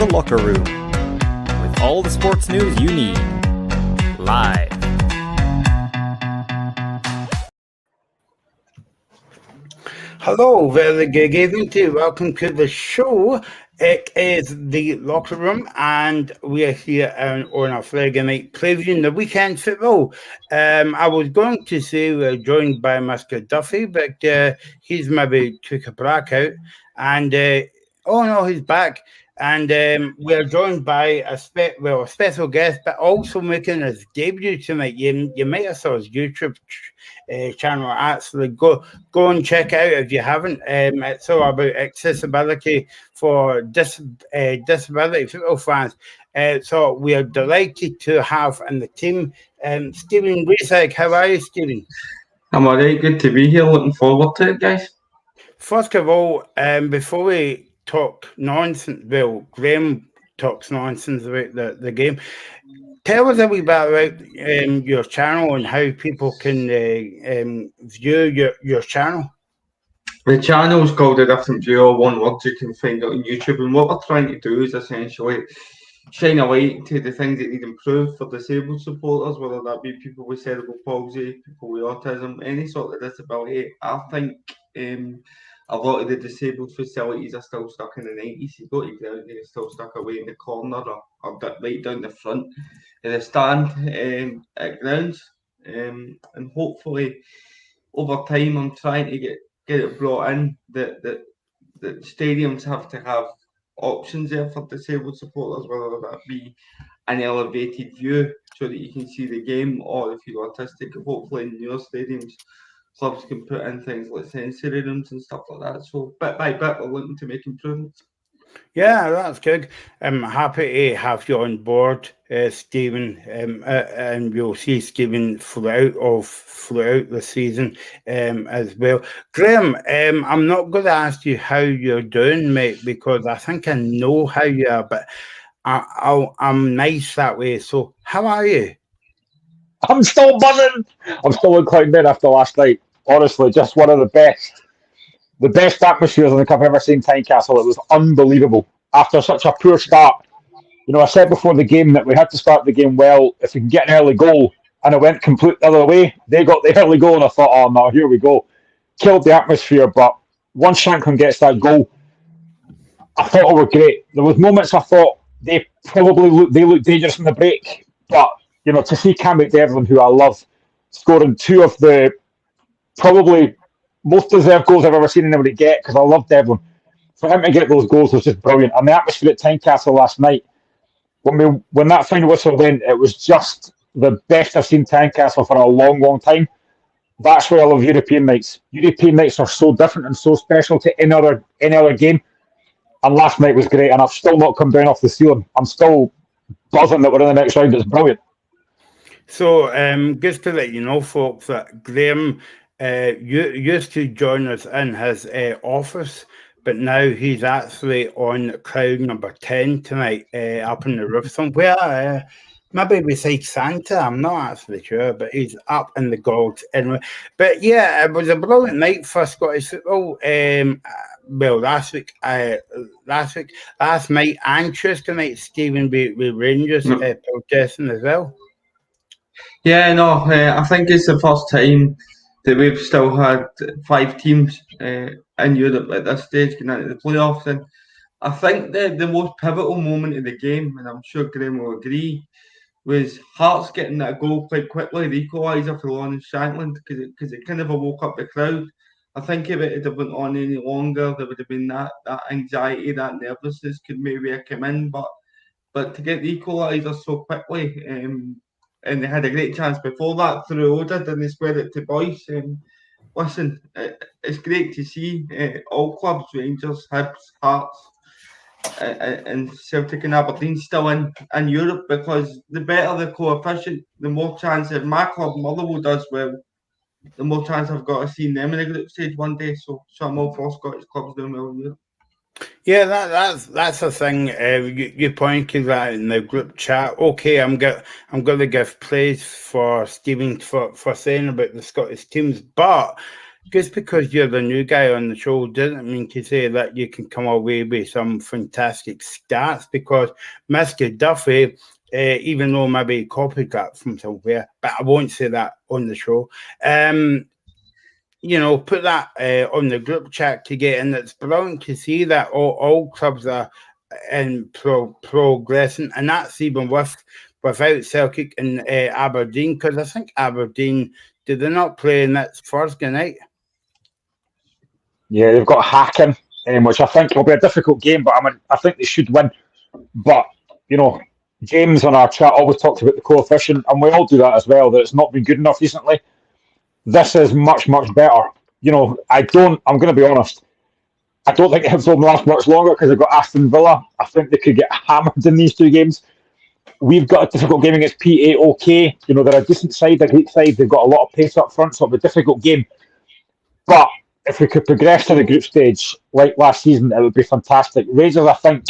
The Locker Room, with all the sports news you need, live. Hello, very good evening to you. Welcome to the show. It is The Locker Room, and we are here on a Friday night previewing the weekend football. I was going to say we're joined by Mr. Duffy, but he's maybe took a break out. And, oh no, he's back. And we're joined by a special guest, but also making his debut tonight. You might have saw his YouTube channel. Actually, go and check out if you haven't. It's all about accessibility for disability football fans. So we are delighted to have in the team Stephen Wiesek. How are you, Stephen? I'm alright, good to be here. Looking forward to it, guys. First of all, before we talk nonsense, well, Graham talks nonsense about the game. Tell us a wee bit about your channel and how people can view your channel. The channel is called A Different View, or one word you can find it on YouTube. And what we're trying to do is essentially shine a light to the things that need improved for disabled supporters, whether that be people with cerebral palsy, people with autism, any sort of disability. I think a lot of the disabled facilities are still stuck in the 90s. You go to ground, they're still stuck away in the corner or right down the front of the stand at grounds. And hopefully, over time, I'm trying to get it brought in that stadiums have to have options there for disabled supporters, whether that be an elevated view so that you can see the game, or if you're autistic, hopefully in your stadiums, clubs can put in things like sensory rooms and stuff like that. So bit by bit, we're looking to make improvements. Yeah, that's good. I'm happy to have you on board, Stephen, and we'll see Stephen throughout the season as well. Graham, I'm not going to ask you how you're doing, mate, because I think I know how you are, but I'm nice that way. So, how are you? I'm still buzzing. I'm still in cloud bed after last night. Honestly, just one of the best atmospheres I think I've ever seen Tynecastle. It was unbelievable. After such a poor start, I said before the game that we had to start the game well. If we can get an early goal, and it went complete the other way. They got the early goal, and I thought, oh no, here we go. Killed the atmosphere, but once Shanklin gets that goal, I thought it were great. There was moments I thought they looked dangerous in the break, but to see Cam McDermott, who I love, scoring two of the probably most deserved goals I've ever seen anybody get, because I love Devlin. For him to get those goals was just brilliant. And the atmosphere at Tynecastle last night, when that final whistle went, it was just the best I've seen Tynecastle for a long, long time. That's why I love European nights. European nights are so different and so special to any other game. And last night was great, and I've still not come down off the ceiling. I'm still buzzing that we're in the next round. It's brilliant. So, just to let you know, folks, that Graham used to join us in his office, but now he's actually on crowd number 10 tonight, up in the roof somewhere. Maybe beside Santa, I'm not actually sure, but he's up in the gold anyway. But yeah, it was a brilliant night for Scottish football. Well, last night and Tuesday night, Stephen, with Rangers protesting as well. Yeah, no, I think it's the first time that we've still had 5 teams in Europe at this stage going into the playoffs. And I think the most pivotal moment of the game, and I'm sure Graham will agree, was Hearts getting that goal quite quickly, the equaliser for Lawrence Shankland, because it kind of woke up the crowd. I think if it had went on any longer, there would have been that anxiety, that nervousness could maybe have come in. But to get the equaliser so quickly, and they had a great chance before that through Oda, and they squared it to Boyce. Listen, it's great to see all clubs, Rangers, Hibs, Hearts, and Celtic and Aberdeen still in Europe, because the better the coefficient, the more chance if my club Motherwell does well, the more chance I've got of seeing them in the group stage one day. So I'm all for Scottish clubs doing well in Europe. Yeah, that's the thing. You pointed that in the group chat. Okay, I'm going to give praise for Stephen for saying about the Scottish teams, but just because you're the new guy on the show doesn't mean to say that you can come away with some fantastic stats, because Mr. Duffy, even though maybe he copied that from somewhere, but I won't say that on the show. Put that on the group chat to get in. It's brilliant to see that all clubs are in progressing, and that's even without Celtic and Aberdeen, because I think Aberdeen, did they not play in that Thursday night? Yeah, they've got Hacken, which I think will be a difficult game, but I think they should win. But, James on our chat always talks about the coefficient, and we all do that as well, that it's not been good enough recently. This is much, much better. I'm going to be honest, I don't think Hibs will last much longer because they've got Aston Villa. I think they could get hammered in these two games. We've got a difficult game against PAOK. They're a decent side, a great side. They've got a lot of pace up front, so it'll be a difficult game. But if we could progress to the group stage like last season, it would be fantastic. Rangers, I think,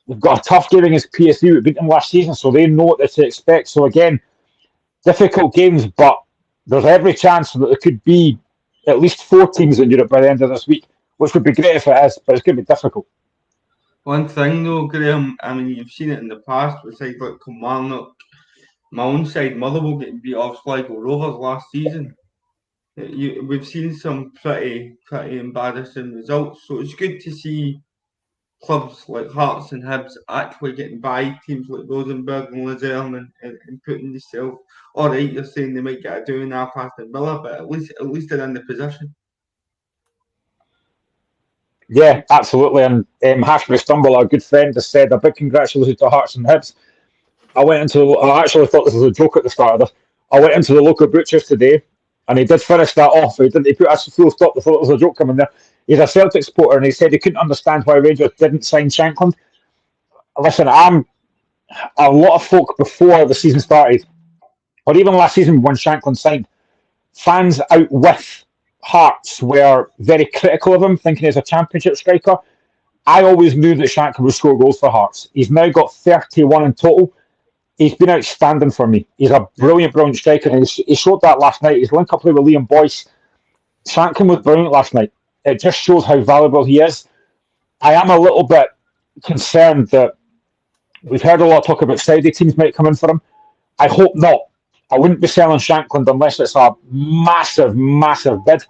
they've got a tough game against PSV. We beat them last season, so they know what to expect. So again, difficult games, but there's every chance that there could be at least 4 teams in Europe by the end of this week, which would be great if it is, but it's going to be difficult. One thing though, Graham, I mean, you've seen it in the past with sides like Kilmarnock. My own side, Motherwell, getting beat off Sligo Rovers last season. We've seen some pretty embarrassing results, so it's good to see clubs like Hearts and Hibs actually getting by teams like Rosenborg and Luzern and putting themselves. All right, you're saying they might get a doing half Aston Villa, but at least they're in the position. Yeah, absolutely. And Hashbury Stumble, our good friend, has said a big congratulations to Hearts and Hibs. I actually thought this was a joke at the start of this. I went into the local butcher's today, and he did finish that off. He put a full stop. I thought it was a joke coming there. He's a Celtic supporter, and he said he couldn't understand why Rangers didn't sign Shankland. Listen, a lot of folk before the season started, or even last season when Shankland signed, fans out with Hearts were very critical of him, thinking he's a championship striker. I always knew that Shankland would score goals for Hearts. He's now got 31 in total. He's been outstanding for me. He's a brilliant striker, and he showed that last night. His link-up play with Liam Boyce. Shankland was brilliant last night. It just shows how valuable he is. I am a little bit concerned that we've heard a lot of talk about Saudi teams might come in for him. I hope not. I wouldn't be selling Shankland unless it's a massive, massive bid.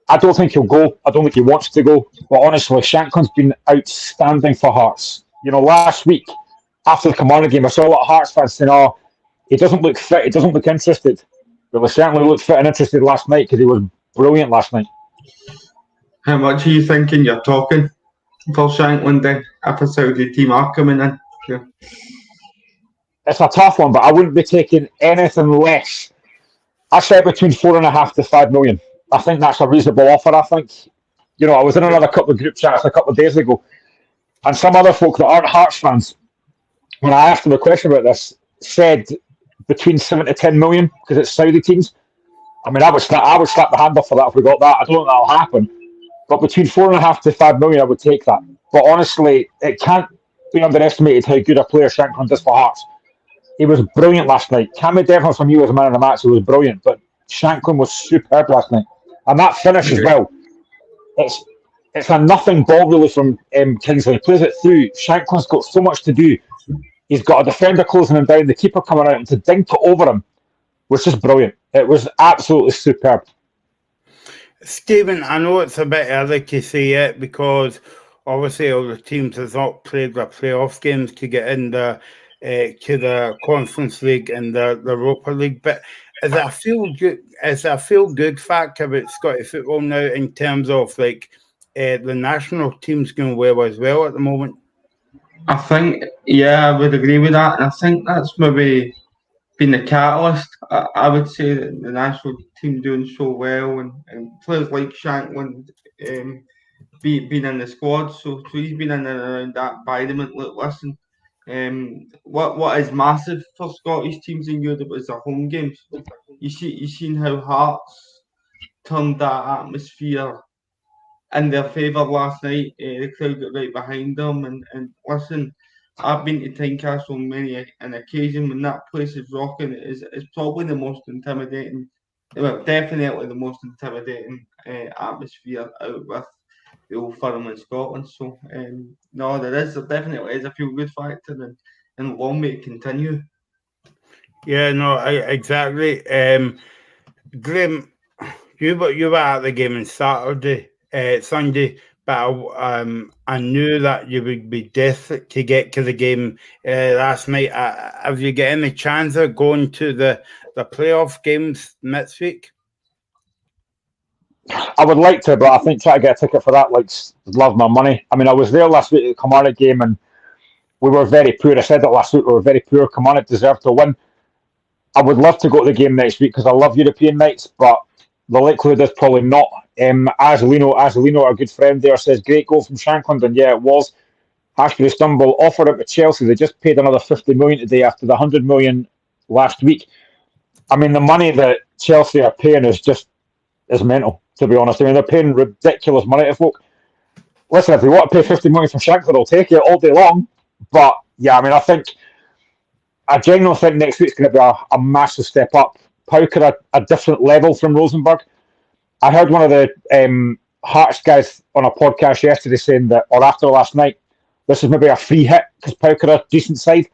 I don't think he'll go. I don't think he wants to go. But honestly, Shankland's been outstanding for Hearts. Last week, after the Kilmarnock game, I saw a lot of Hearts fans saying, "Oh, he doesn't look fit. He doesn't look interested." Well, he certainly looked fit and interested last night because he was brilliant last night. How much are you thinking you're talking for Shankland then, if a Saudi team are coming in? Yeah. It's a tough one, but I wouldn't be taking anything less. I said between 4.5 to 5 million. I think that's a reasonable offer. I think. I was in another couple of group chats a couple of days ago, and some other folk that aren't Hearts fans, when I asked them a question about this, said between 7 to 10 million because it's Saudi teams. I mean, I would slap the hand off for that if we got that. I don't know if that'll happen, but between 4.5 to 5 million, I would take that. But honestly, it can't be underestimated how good a player Shankland is for Hearts. He was brilliant last night. Cammy Devlin from you as a man of the match, he was brilliant, but Shankland was superb last night. And that finish as well. It's a nothing ball really from Kingsley. He plays it through. Shankland's got so much to do. He's got a defender closing him down, the keeper coming out, and to dink it over him was just brilliant. It was absolutely superb. Stephen, I know it's a bit early to say it because obviously all the teams have not played their playoff games to get in to the Conference League and the Europa League, but is there a feel good factor about Scottish football now in terms of the national teams going well as well at the moment? I think, I would agree with that, and I think that's maybe been the catalyst. I would say that the national team doing so well, and players like Shankland being in the squad, so he's been in and around that environment. Look, listen, what is massive for Scottish teams in Europe is their home games. You seen how Hearts turned that atmosphere in their favour last night. The crowd got right behind them, and listen, I've been to Tynecastle on many an occasion when that place is rocking. It's probably the most intimidating well, definitely the most intimidating atmosphere out with the Old Firm in Scotland. So no, there definitely is a feel good factor, and long may it continue. Yeah, no, exactly. Graham, you were at the game on Sunday, but I knew that you would be desperate to get to the game last night. Have you got any chance of going to the playoff games next week? I would like to, but I think trying to get a ticket for that, like, love my money. I mean, I was there last week at the Kilmarnock game, and we were very poor. I said it last week, we were very poor. Kilmarnock deserved to win. I would love to go to the game next week because I love European nights, but the likelihood is probably not. Lino, our good friend there, says great goal from Shankland, and yeah, it was. Ashbury Stumble offered it to Chelsea. They just paid another 50 million today after the 100 million last week. I mean, the money that Chelsea are paying is mental, to be honest. I mean, they're paying ridiculous money to folk. Listen, if they want to pay 50 million from Shankland, they'll take it all day long. But yeah, I mean, I genuinely think next week's going to be a massive step up. Pauker at a different level from Rosenborg. I heard one of the Hearts guys on a podcast yesterday saying that, or after last night, this is maybe a free hit because Pauker are a decent side.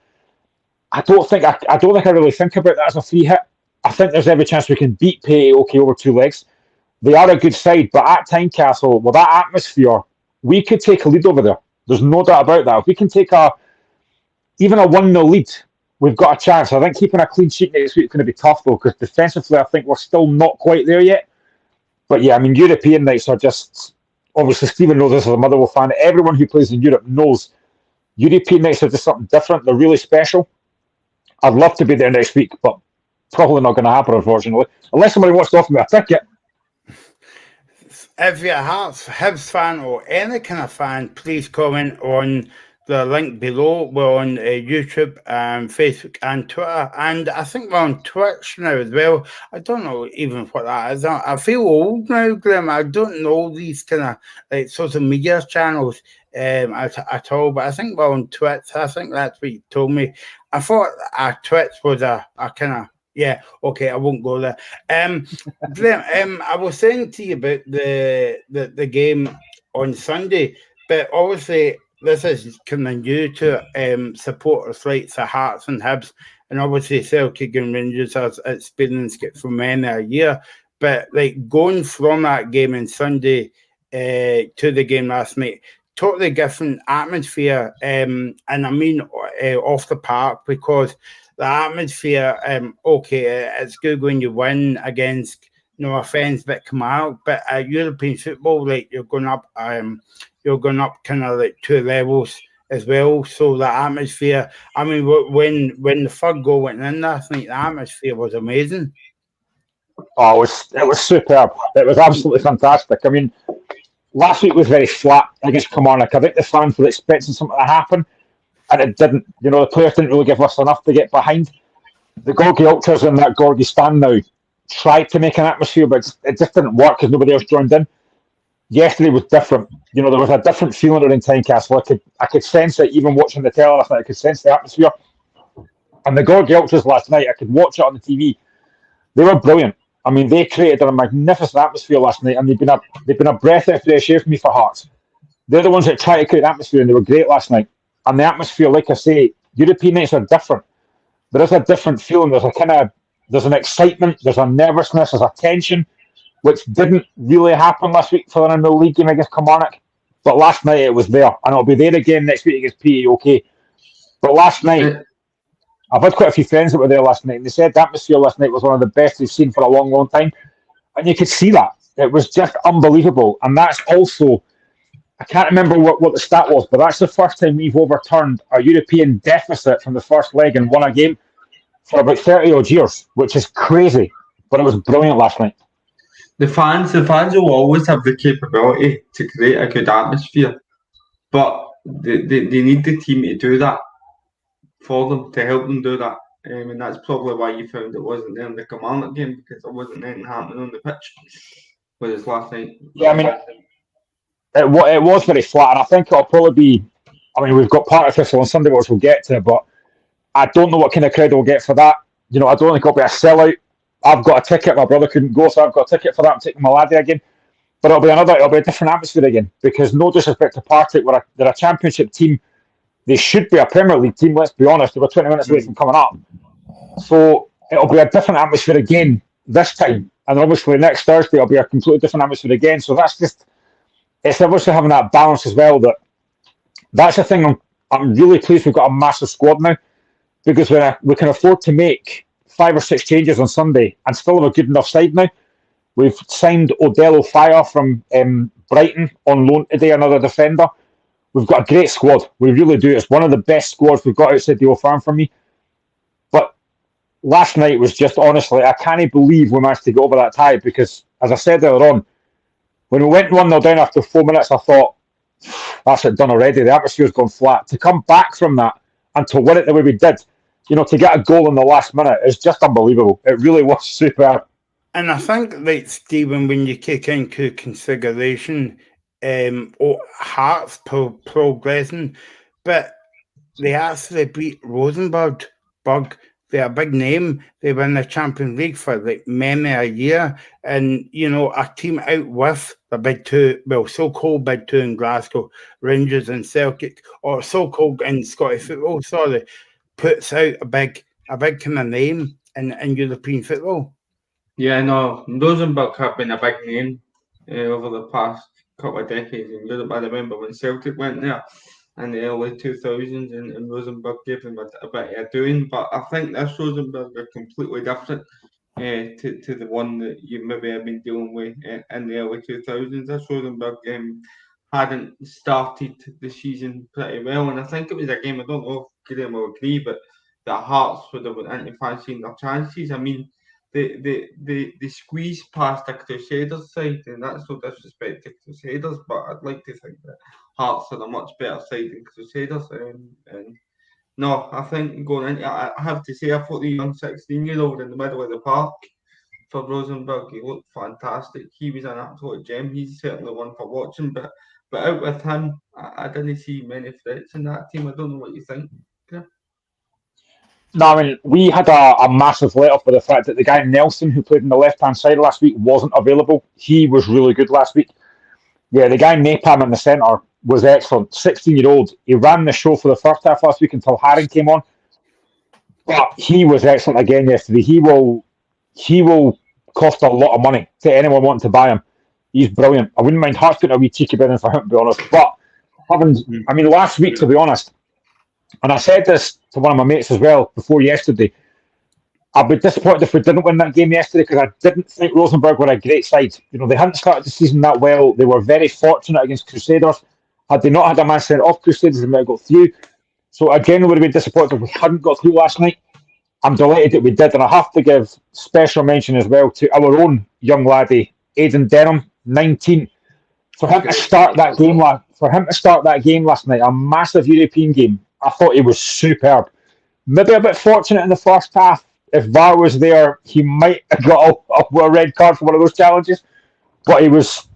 I don't think I really think about that as a free hit. I think there's every chance we can beat PAOK over two legs. They are a good side, but at Tynecastle, with that atmosphere, we could take a lead over there. There's no doubt about that. If we can take even a 1-0 lead, we've got a chance. I think keeping a clean sheet next week is going to be tough, though, because defensively, I think we're still not quite there yet. But yeah, I mean, European nights are just... Obviously, Stephen knows this as a Motherwell fan. Everyone who plays in Europe knows European nights are just something different. They're really special. I'd love to be there next week, but probably not going to happen, unfortunately. Unless somebody wants to offer me a ticket. If you're a Hearts, Hibs fan, or any kind of fan, please comment on the link below. We're on YouTube, Facebook, and Twitter, and I think we're on Twitch now as well. I don't know even what that is. I feel old now, Graham. I don't know these kind of like social media channels at all, but I think we're on Twitch. I think that's what you told me. I thought Twitch was a kind of... Yeah, okay, I won't go there. Graham, I was saying to you about the game on Sunday, but obviously this is coming new to supporters like the Hearts and Hibs, and obviously Celtic and Rangers has experienced it for many a year. But like going from that game on Sunday to the game last night, totally different atmosphere, and I mean off the park, because the atmosphere, it's good when you win against, no offence, but Kamal, but European football, like you're going up kind of like 2 levels as well. So the atmosphere, I mean, when the third goal went in last night, the atmosphere was amazing. Oh, it was superb. It was absolutely fantastic. I mean, last week was very flat against Kilmarnock. I think the fans were expecting something to happen, and it didn't. You know, the players didn't really give us enough to get behind. The Gorgie Ultras in that Gorgie stand now tried to make an atmosphere, but it just didn't work because nobody else joined in. Yesterday was different. You know, there was a different feeling around Tynecastle. I could sense it even watching the telly last night. I could sense the atmosphere. And the Gorgie Ultras last night, I could watch it on the TV. They were brilliant. I mean, they created a magnificent atmosphere last night, and they've been a breath of fresh air for me for Hearts. They're the ones that try to create atmosphere, and they were great last night. And the atmosphere, like I say, European nights are different. There is a different feeling. There's an excitement, there's a nervousness, there's a tension, which didn't really happen last week for the league game against Kilmarnock. But last night it was there, and it'll be there again next week against PAOK. But last night, I've had quite a few friends that were there last night, and they said the atmosphere last night was one of the best they've seen for a long, long time. And you could see that. It was just unbelievable. And that's also, I can't remember what the stat was, but that's the first time we've overturned a European deficit from the first leg and won a game for about 30 odd years, which is crazy. But it was brilliant last night. The fans will always have the capability to create a good atmosphere, but they need the team to do that for them, to help them do that. And that's probably why you found it wasn't there in the Kilmarnock game, because there wasn't anything happening on the pitch. Whereas last night, yeah, I mean, it was very flat, and I think it'll probably be. I mean, we've got part of this on Sunday, which we'll get to, but I don't know what kind of credit we'll get for that. You know, I don't think it'll be a sellout. I've got a ticket. My brother couldn't go, so I've got a ticket for that. I'm taking my laddie again. But it'll be a different atmosphere again because no disrespect to Partick, they're a championship team. They should be a Premier League team. Let's be honest. They were 20 minutes away from coming up, so it'll be a different atmosphere again this time. And obviously next Thursday it'll be a completely different atmosphere again. So it's obviously having that balance as well. That's the thing. I'm really pleased we've got a massive squad now because we can afford to make 5 or 6 changes on Sunday and still have a good enough side now. We've signed Odell Fire from Brighton on loan today, another defender. We've got a great squad. We really do. It's one of the best squads we've got outside the Old Firm for me. But last night was just, honestly, I can't believe we managed to get over that tie because, as I said earlier on, when we went 1-0 down after 4 minutes, I thought, that's it done already. The atmosphere's gone flat. To come back from that and to win it the way we did, to get a goal in the last minute is just unbelievable. It really was superb. And I think, like, Stephen, when you take into consideration Hearts progressing, but they actually beat Rosenborg. They're a big name. They win the Champions League for like many a year. And, a team out with the big two, so-called big two in Glasgow, Rangers and Celtic, or so-called in Scottish football, puts out a big kind of name in European football. Yeah, no, Rosenborg have been a big name over the past couple of decades in Europe. I remember when Celtic went there in the early 2000s and Rosenborg gave them a bit of a doing. But I think this Rosenborg are completely different to the one that you maybe have been dealing with in the early 2000s. This Rosenborg hadn't started the season pretty well. And I think it was a game, I don't know if Graham will agree, but the Hearts would have went into fancying their chances. I mean, they squeezed past the Crusaders side, and that's no disrespect to Crusaders, but I'd like to think that Hearts are a much better side than Crusaders. And no, I think going into, I have to say, I thought the young 16-year-old in the middle of the park for Rosenborg, he looked fantastic. He was an absolute gem. He's certainly one for watching, but out with him, I didn't see many threats in that team. I don't know what you think. Yeah. No, I mean, we had a massive let-up with the fact that the guy Nelson, who played on the left-hand side last week, wasn't available. He was really good last week. Yeah, the guy Napam in the centre was excellent. 16-year-old. He ran the show for the first half last week until Haring came on. But he was excellent again yesterday. He will cost a lot of money to anyone wanting to buy him. He's brilliant. I wouldn't mind Hearts putting a wee cheeky bid in for him, to be honest. But last week, to be honest, and I said this to one of my mates as well before yesterday, I'd be disappointed if we didn't win that game yesterday because I didn't think Rosenborg were a great side. They hadn't started the season that well. They were very fortunate against Crusaders. Had they not had a man sent off Crusaders, they might have got through. So I genuinely would have been disappointed if we hadn't got through last night. I'm delighted that we did, and I have to give special mention as well to our own young laddie, Aidan Denham, 19. For him to start that game last night, a massive European game, I thought he was superb. Maybe a bit fortunate in the first half. If VAR was there, he might have got a red card for one of those challenges. But he was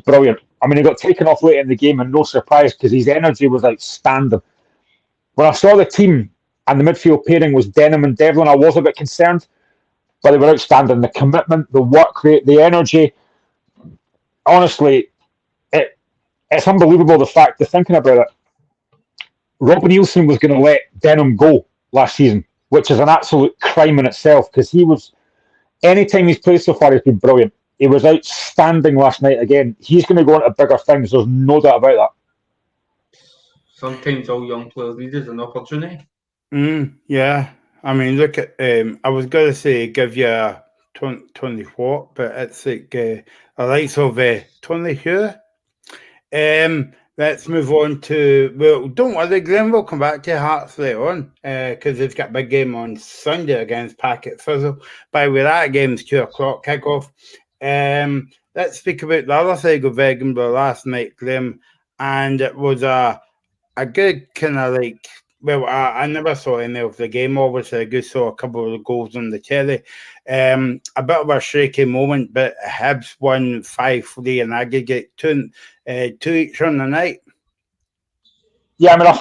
brilliant. I mean, he got taken off late in the game, and no surprise because his energy was outstanding. When I saw the team and the midfield pairing was Denham and Devlin, I was a bit concerned, but they were outstanding. The commitment, the work rate, the energy. Honestly, it's unbelievable thinking about it. Rob Nielsen was going to let Denham go last season, which is an absolute crime in itself because anytime he's played so far, he's been brilliant. He was outstanding last night again. He's going to go into bigger things. There's no doubt about that. Sometimes all young players need is an opportunity. Yeah. I mean, look at, I was going to say give you a 20 what, but it's like the likes of 20 here. Let's move on to, don't worry, Glenn, we'll come back to Hearts later on because they've got a big game on Sunday against Packet Fizzle. By the way, that game's 2 o'clock kickoff. Let's speak about the other side of Edinburgh last night, Glenn, and it was a good kind of like, I never saw any of the game, obviously. I just saw a couple of the goals on the telly. A bit of a shaky moment, but Hibs won 5-3 in aggregate, 2 each on the night. Yeah, I mean,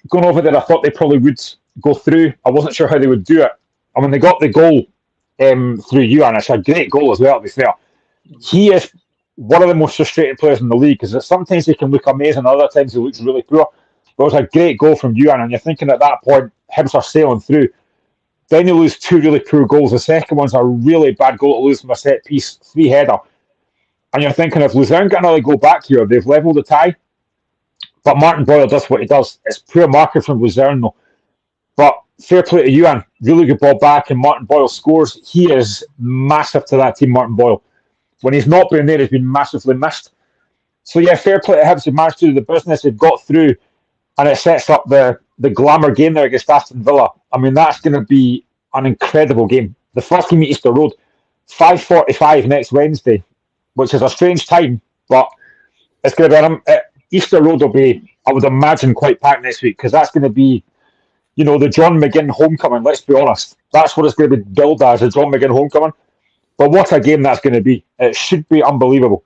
going over there, I thought they probably would go through. I wasn't sure how they would do it. I mean, they got the goal through you, and it's a great goal as well, to be fair. He is one of the most frustrating players in the league because sometimes he can look amazing, other times he looks really poor. But it was a great goal from Ewan, and you're thinking at that point, Hibs are sailing through. Then you lose two really poor goals. The second one's a really bad goal to lose from a set piece, free header. And you're thinking, if Luzern get another goal back here, they've levelled the tie. But Martin Boyle does what he does. It's poor marking from Luzern, though. But fair play to Ewan. Really good ball back, and Martin Boyle scores. He is massive to that team, Martin Boyle. When he's not been there, he's been massively missed. So, yeah, fair play to Hibs. They've managed to do the business. They've got through, and it sets up the glamour game there against Aston Villa. I mean, that's going to be an incredible game. The first game at Easter Road, 5:45 next Wednesday, which is a strange time, but it's going to be Easter Road will be, I would imagine, quite packed next week because that's going to be, the John McGinn homecoming. Let's be honest, that's what it's going to be billed as, a John McGinn homecoming. But what a game that's going to be! It should be unbelievable.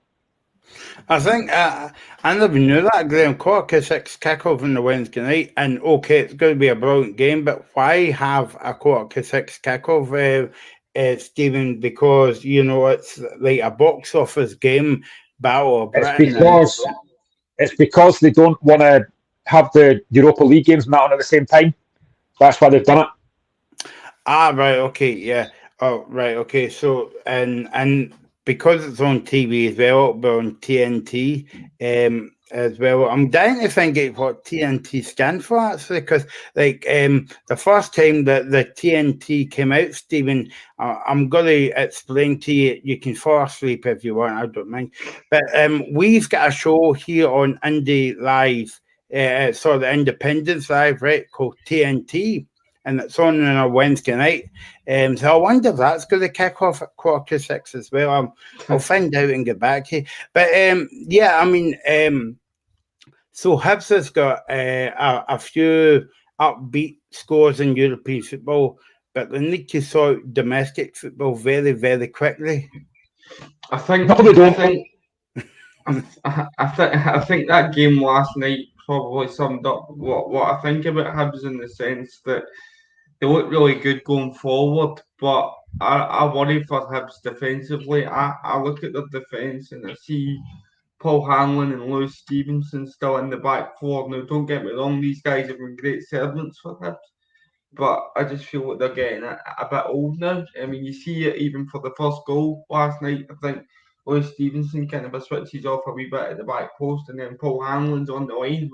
I think I never knew that, Graham. 6:15 kickoff on the Wednesday night, and okay, it's going to be a brilliant game, but why have a 6:15 kickoff, Stephen? Because it's like a box office game, Battle of Britain. It's because they don't want to have the Europa League games and that on at the same time. That's why they've done it. Right, okay, yeah. Oh, right, okay. So and because it's on TV as well, but on TNT as well. I'm dying to find out what TNT stands for, actually, because the first time that the TNT came out, Stephen, I'm going to explain to you. You can fall asleep if you want, I don't mind. But we've got a show here on Indie Live, the Independence Live, right, called TNT. And it's on a Wednesday night. So I wonder if that's going to kick off at 6:15 as well. I'll find out and get back to you. But yeah, I mean, so Hibs has got a few upbeat scores in European football, but they need to sort domestic football very, very quickly. I think that game last night probably summed up what I think about Hibs in the sense that they look really good going forward, but I worry for Hibs defensively. I look at their defence and I see Paul Hanlon and Lewis Stevenson still in the back four. Now, don't get me wrong, these guys have been great servants for Hibs, but I just feel like they're getting a bit old now. I mean, you see it even for the first goal last night. I think Lewis Stevenson kind of switches off a wee bit at the back post, and then Paul Hanlon's on the line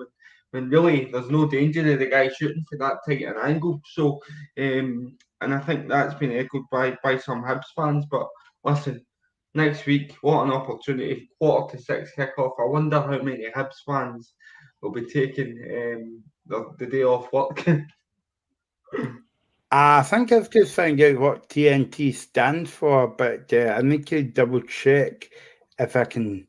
when really there's no danger of the guy shooting for that tight an angle. So, and I think that's been echoed by some Hibs fans. But listen, next week, what an opportunity, 6:15 kickoff. I wonder how many Hibs fans will be taking the day off work. I think I've just found out what TNT stands for, but I need to double check if I can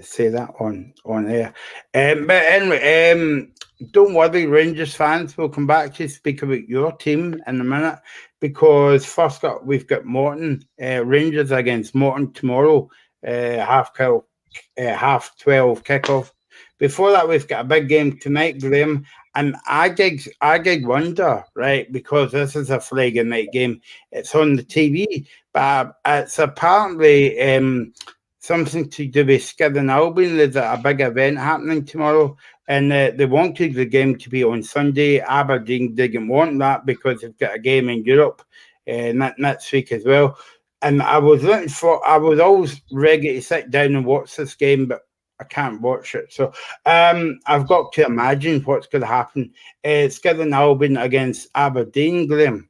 say that on air. But anyway, don't worry, Rangers fans. We'll come back to speak about your team in a minute, because first up we've got Morton, Rangers against Morton tomorrow, 12:30 kickoff. Before that, we've got a big game tonight, Graham. And I did wonder, right, because this is a Friday night game. It's on the TV, but it's apparently something to do with Skid and Albion. There's a big event happening tomorrow, and they wanted the game to be on Sunday. Aberdeen didn't want that because they've got a game in Europe next week as well. And I was always ready to sit down and watch this game, but I can't watch it. So I've got to imagine what's going to happen. Skid and Albion against Aberdeen, Graham.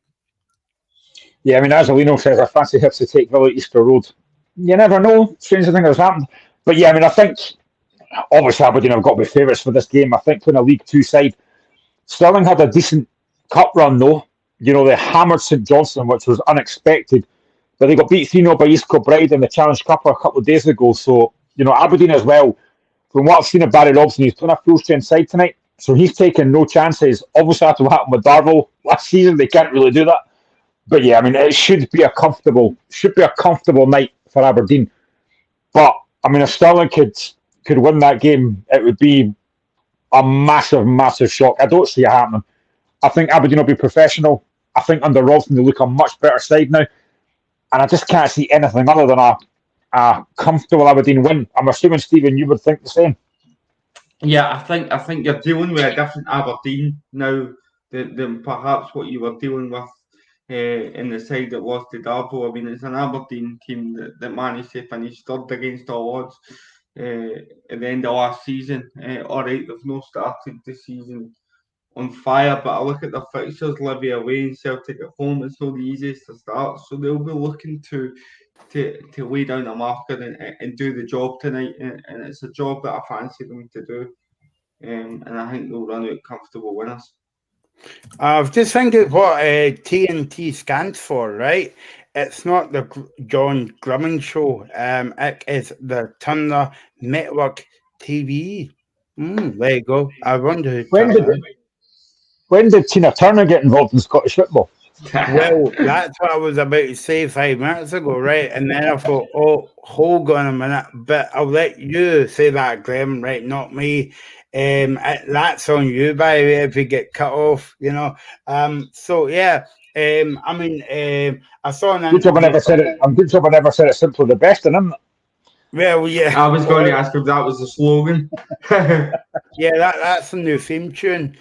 Yeah, I mean, as Alino says, I fancy Hibs to take Villa Easter Road. You never know. Strange thing has happened. But yeah, I mean, I think obviously Aberdeen have got to be favourites for this game. I think playing a League Two side. Stirling had a decent cup run though. They hammered St Johnstone, which was unexpected. But they got beat 3-0 by East Kilbride in the Challenge Cup a couple of days ago. So, Aberdeen as well, from what I've seen of Barry Robson, he's playing a full-strength side tonight. So he's taking no chances. Obviously, after what happened with Darvel last season, they can't really do that. But yeah, I mean, it should be a comfortable night for Aberdeen. But, I mean, if Stirling could win that game, it would be a massive, massive shock. I don't see it happening. I think Aberdeen will be professional. I think under Robson, they look a much better side now. and I just can't see anything other than a comfortable Aberdeen win. I'm assuming, Stephen, you would think the same. Yeah, I think you're dealing with a different Aberdeen now than perhaps what you were dealing with in the side that lost to Darvo. I mean, it's an Aberdeen team that managed to finish third against all odds at the end of last season. All right, they've not started the season on fire, but I look at the fixtures: Livy away and Celtic at home. It's not the easiest to start, so they'll be looking to lay down a marker and do the job tonight, and it's a job that I fancy them to do. And I think they'll run out comfortable winners. I've just thinking what TNT stands for, right? It's not the John Grumming show. It is the Turner Network TV. There you go. I wonder who When did Tina Turner get involved in Scottish football? Well, that's what I was about to say 5 minutes ago, right? And then I thought, oh, hold on a minute, but I'll let you say that, Graham, right? Not me. That's on you, by the way, if you get cut off, you know. So yeah, I mean, I saw an Good job I never said it. I'm good job I never said it simply the best, and I'm well, yeah. I was going to ask if that was the slogan. Yeah, that's a new theme tune.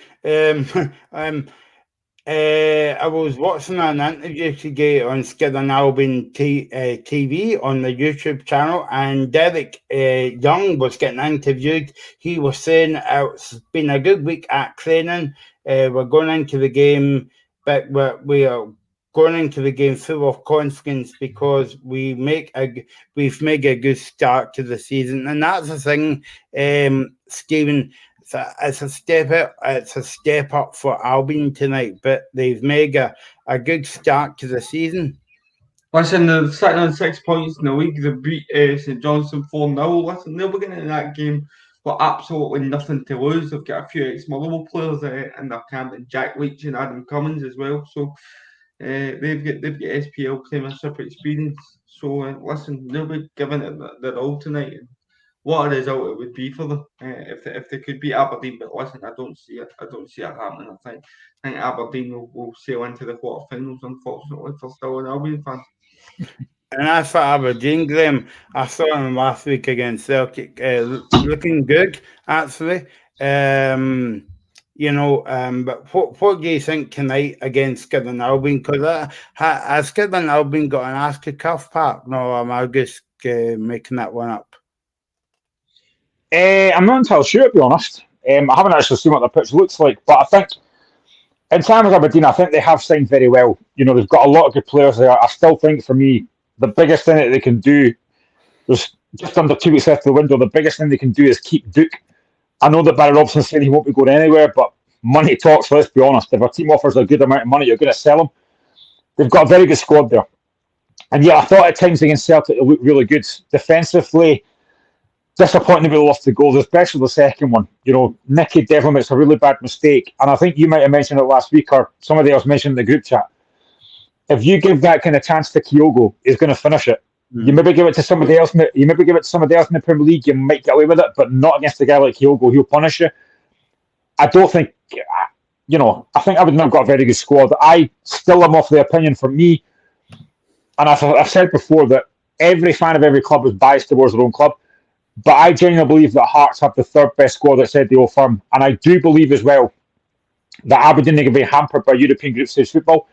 I was watching an interview today on Skid and Albion TV on the YouTube channel, and Derek Young was getting interviewed. He was saying it's been a good week at training. We're going into the game, but we are going into the game full of confidence because we've made a good start to the season, and that's the thing, Stephen. It's a step up. It's a step up for Albion tonight, but they've made a good start to the season. Listen, they're sitting on 6 points in the league. They beat St Johnstone 4-0. Listen, they'll be getting in that game with absolutely nothing to lose. They've got a few ex-Motherwell players in their camp, and Jack Leach and Adam Cummins as well. So they've got SPL Premiership experience. So listen, they'll be giving it their all tonight. What a result it would be for them if they could beat Aberdeen. But listen, I don't see it happening. I think Aberdeen will sail into the quarterfinals, unfortunately, for still an Albion fans. And as for Aberdeen, Graham, I saw them last week against Celtic, looking good actually. But what do you think tonight against Skid and Albion? Because has Skid and Albion got an ass to cuff, Park? No, am I just making that one up? I'm not entirely sure, to be honest. I haven't actually seen what the pitch looks like, but I think in terms of Aberdeen, I think they have signed very well. You know, they've got a lot of good players there. I still think, for me, the biggest thing that they can do, there's just under 2 weeks left of the window, the biggest thing they can do is keep Duke. I know that Barry Robson's saying he won't be going anywhere, but money talks, let's be honest. If a team offers a good amount of money, you're going to sell them. They've got a very good squad there. And yeah, I thought at times against Celtic it looked really good. Defensively, disappointing we lost the goals, especially the second one. You know, Nicky Devlin makes a really bad mistake. And I think you might have mentioned it last week, or somebody else mentioned in the group chat. If you give that kind of chance to Kyogo, he's going to finish it. You maybe give it to somebody else. You maybe give it to somebody else in the Premier League. You might get away with it, but not against a guy like Kyogo. He'll punish you. I don't think. You know, I think Aberdeen have got a very good squad. I still am of the opinion, for me, and I've said before that every fan of every club is biased towards their own club. But I genuinely believe that Hearts have the third best squad outside the Old Firm, and I do believe as well that Aberdeen are going to be hampered by European group stage football,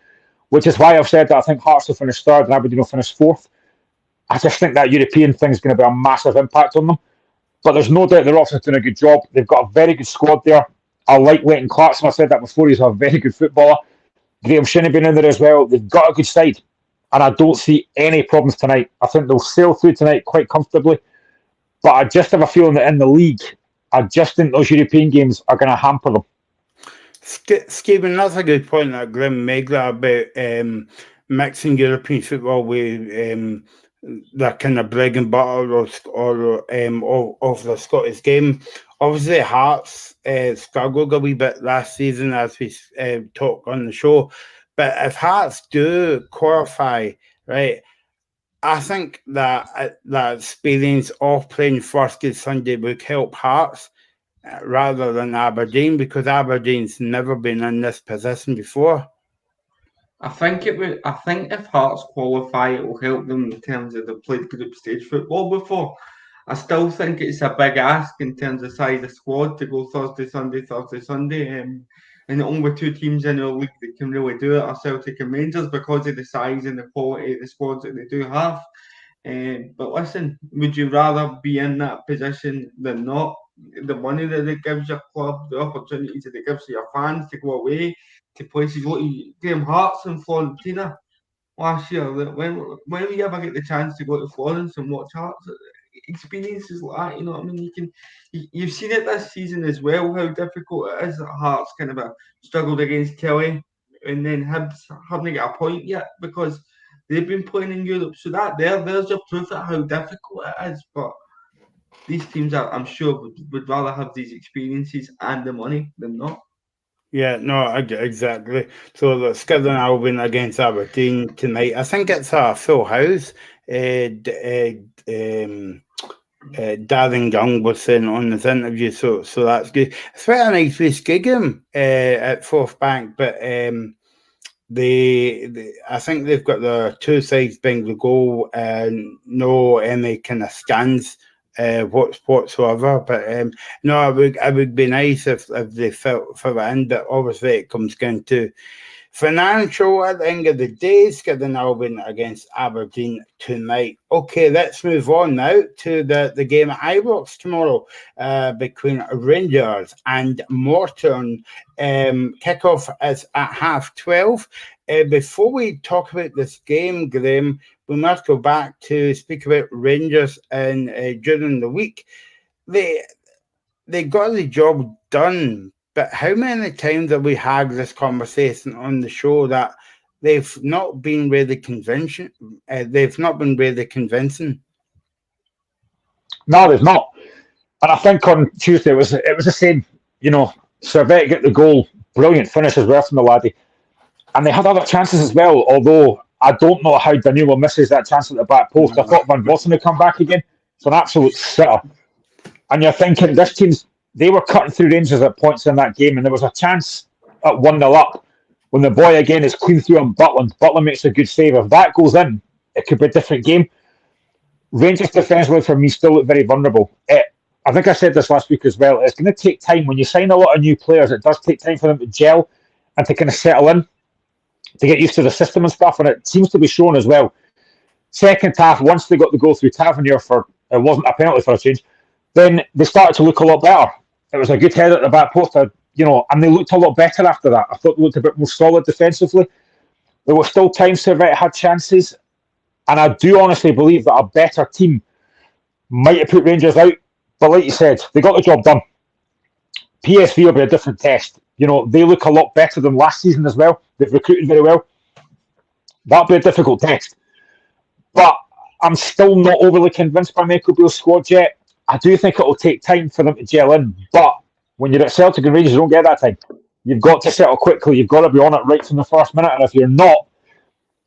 which is why I've said that I think Hearts will finish third and Aberdeen will finish fourth. I just think that European thing is going to be a massive impact on them. But there's no doubt the Robson's doing a good job. They've got a very good squad there. I like Leighton Clarkson. I said that before. He's a very good footballer. Graham Shinney been in there as well. They've got a good side. And I don't see any problems tonight. I think they'll sail through tonight quite comfortably. But I just have a feeling that in the league, I just think those European games are going to hamper them. Stephen, that's a good point that Glenn made about mixing European football with the kind of bread and butter of the Scottish game. Obviously, Hearts struggled a wee bit last season, as we talked on the show. But if Hearts do qualify, right, I think that experience of playing first good Sunday would help Hearts rather than Aberdeen, because Aberdeen's never been in this position before. I think it would. I think if Hearts qualify, it will help them in terms of they've played group stage football before. I still think it's a big ask in terms of size of squad to go Thursday, Sunday, Thursday, Sunday. And the only two teams in our league that can really do it are Celtic and Rangers because of the size and the quality of the squads that they do have. But listen, would you rather be in that position than not? The money that it gives your club, the opportunities that it gives to your fans to go away to places like Graham Hearts and Florentina last year. When we ever get the chance to go to Florence and watch Hearts, experiences like that, you know what I mean? You've seen it this season as well, how difficult it is. Hearts kind of struggled against Kelly, and then Hibs haven't got a point yet because they've been playing in Europe. So there's your proof of how difficult it is. But these teams, I'm sure, would rather have these experiences and the money than not. Yeah, no, exactly. So the Skidden Albion against Aberdeen tonight. I think it's a full house. Darren Young was saying on this interview, so that's good. It's quite a nice place gig at Fourth Bank, but I think they've got the two sides being the goal and no any kind of stands whatsoever. But no, it would be nice if they fill it in, but obviously it comes down to financial at the end of the day. Skidden Albion against Aberdeen tonight. Okay, let's move on now to the game at Ibrox tomorrow between Rangers and Morton. Kickoff is at 12:30. Before we talk about this game, Graham, we must go back to speak about Rangers and during the week. They got the job done. But how many times have we had this conversation on the show that they've not been really convincing? They've not been really convincing. No, they've not. And I think on Tuesday it was the same. You know, Servette get the goal, brilliant finish as well from the laddie, and they had other chances as well. Although I don't know how Danilo misses that chance at the back post. I thought Van Bossen would come back again. It's an absolute sitter. And you're thinking this team's. They were cutting through Rangers at points in that game, and there was a chance at 1-0 up when the boy again is clean through on Butland. Butland makes a good save. If that goes in, it could be a different game. Rangers defensively for me still look very vulnerable. I think I said this last week as well. It's going to take time. When you sign a lot of new players, it does take time for them to gel and to kind of settle in, to get used to the system and stuff, and it seems to be shown as well. Second half, once they got the goal through Tavernier for, it wasn't a penalty for a change, then they started to look a lot better. It was a good header at the back post, and they looked a lot better after that. I thought they looked a bit more solid defensively. There were still times Servette had chances, and I do honestly believe that a better team might have put Rangers out. But like you said, they got the job done. PSV will be a different test. They look a lot better than last season as well. They've recruited very well. That'll be a difficult test. But I'm still not overly convinced by Michael Beale's squad yet. I do think it will take time for them to gel in. But when you're at Celtic and Rangers, you don't get that time. You've got to settle quickly. You've got to be on it right from the first minute. And if you're not,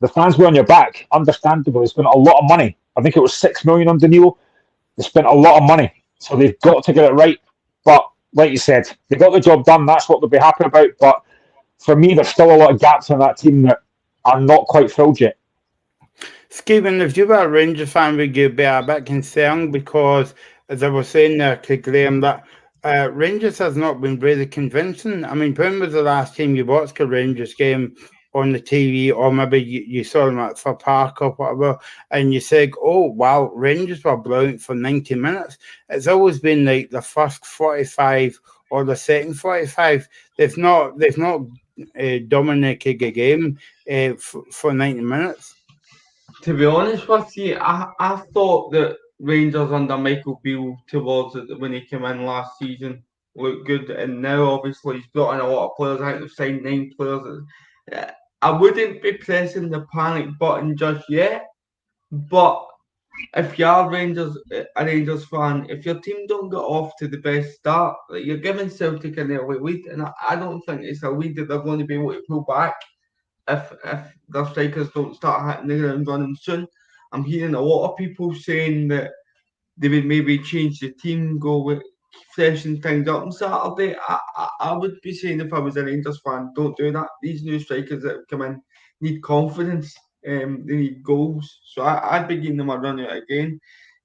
the fans will on your back. Understandably, they spent a lot of money. I think it was $6 million on Danilo. They spent a lot of money. So they've got to get it right. But like you said, they got the job done. That's what they'll be happy about. But for me, there's still a lot of gaps in that team that are not quite filled yet. Stephen, if you were a Rangers fan, would you be a bit concerned? Because, as I was saying there to Graham, that Rangers has not been really convincing. I mean, when was the last time you watched a Rangers game on the TV, or maybe you saw them at Fir Park or whatever, and you said, oh, wow, Rangers were brilliant for 90 minutes. It's always been like the first 45 or the second 45. They've not dominated a game for 90 minutes. To be honest with you, I thought that Rangers under Michael Beale towards it when he came in last season looked good, and now obviously he's brought in a lot of players. I think they've signed 9 players. I wouldn't be pressing the panic button just yet, but if you are a Rangers fan, if your team don't get off to the best start, you're giving Celtic an early lead, and I don't think it's a lead that they're going to be able to pull back if their strikers don't start hitting the ground running soon. I'm hearing a lot of people saying that they would maybe change the team, go with freshen things up on Saturday. I would be saying if I was a Rangers fan, don't do that. These new strikers that have come in need confidence. They need goals. So I'd be giving them a run out again.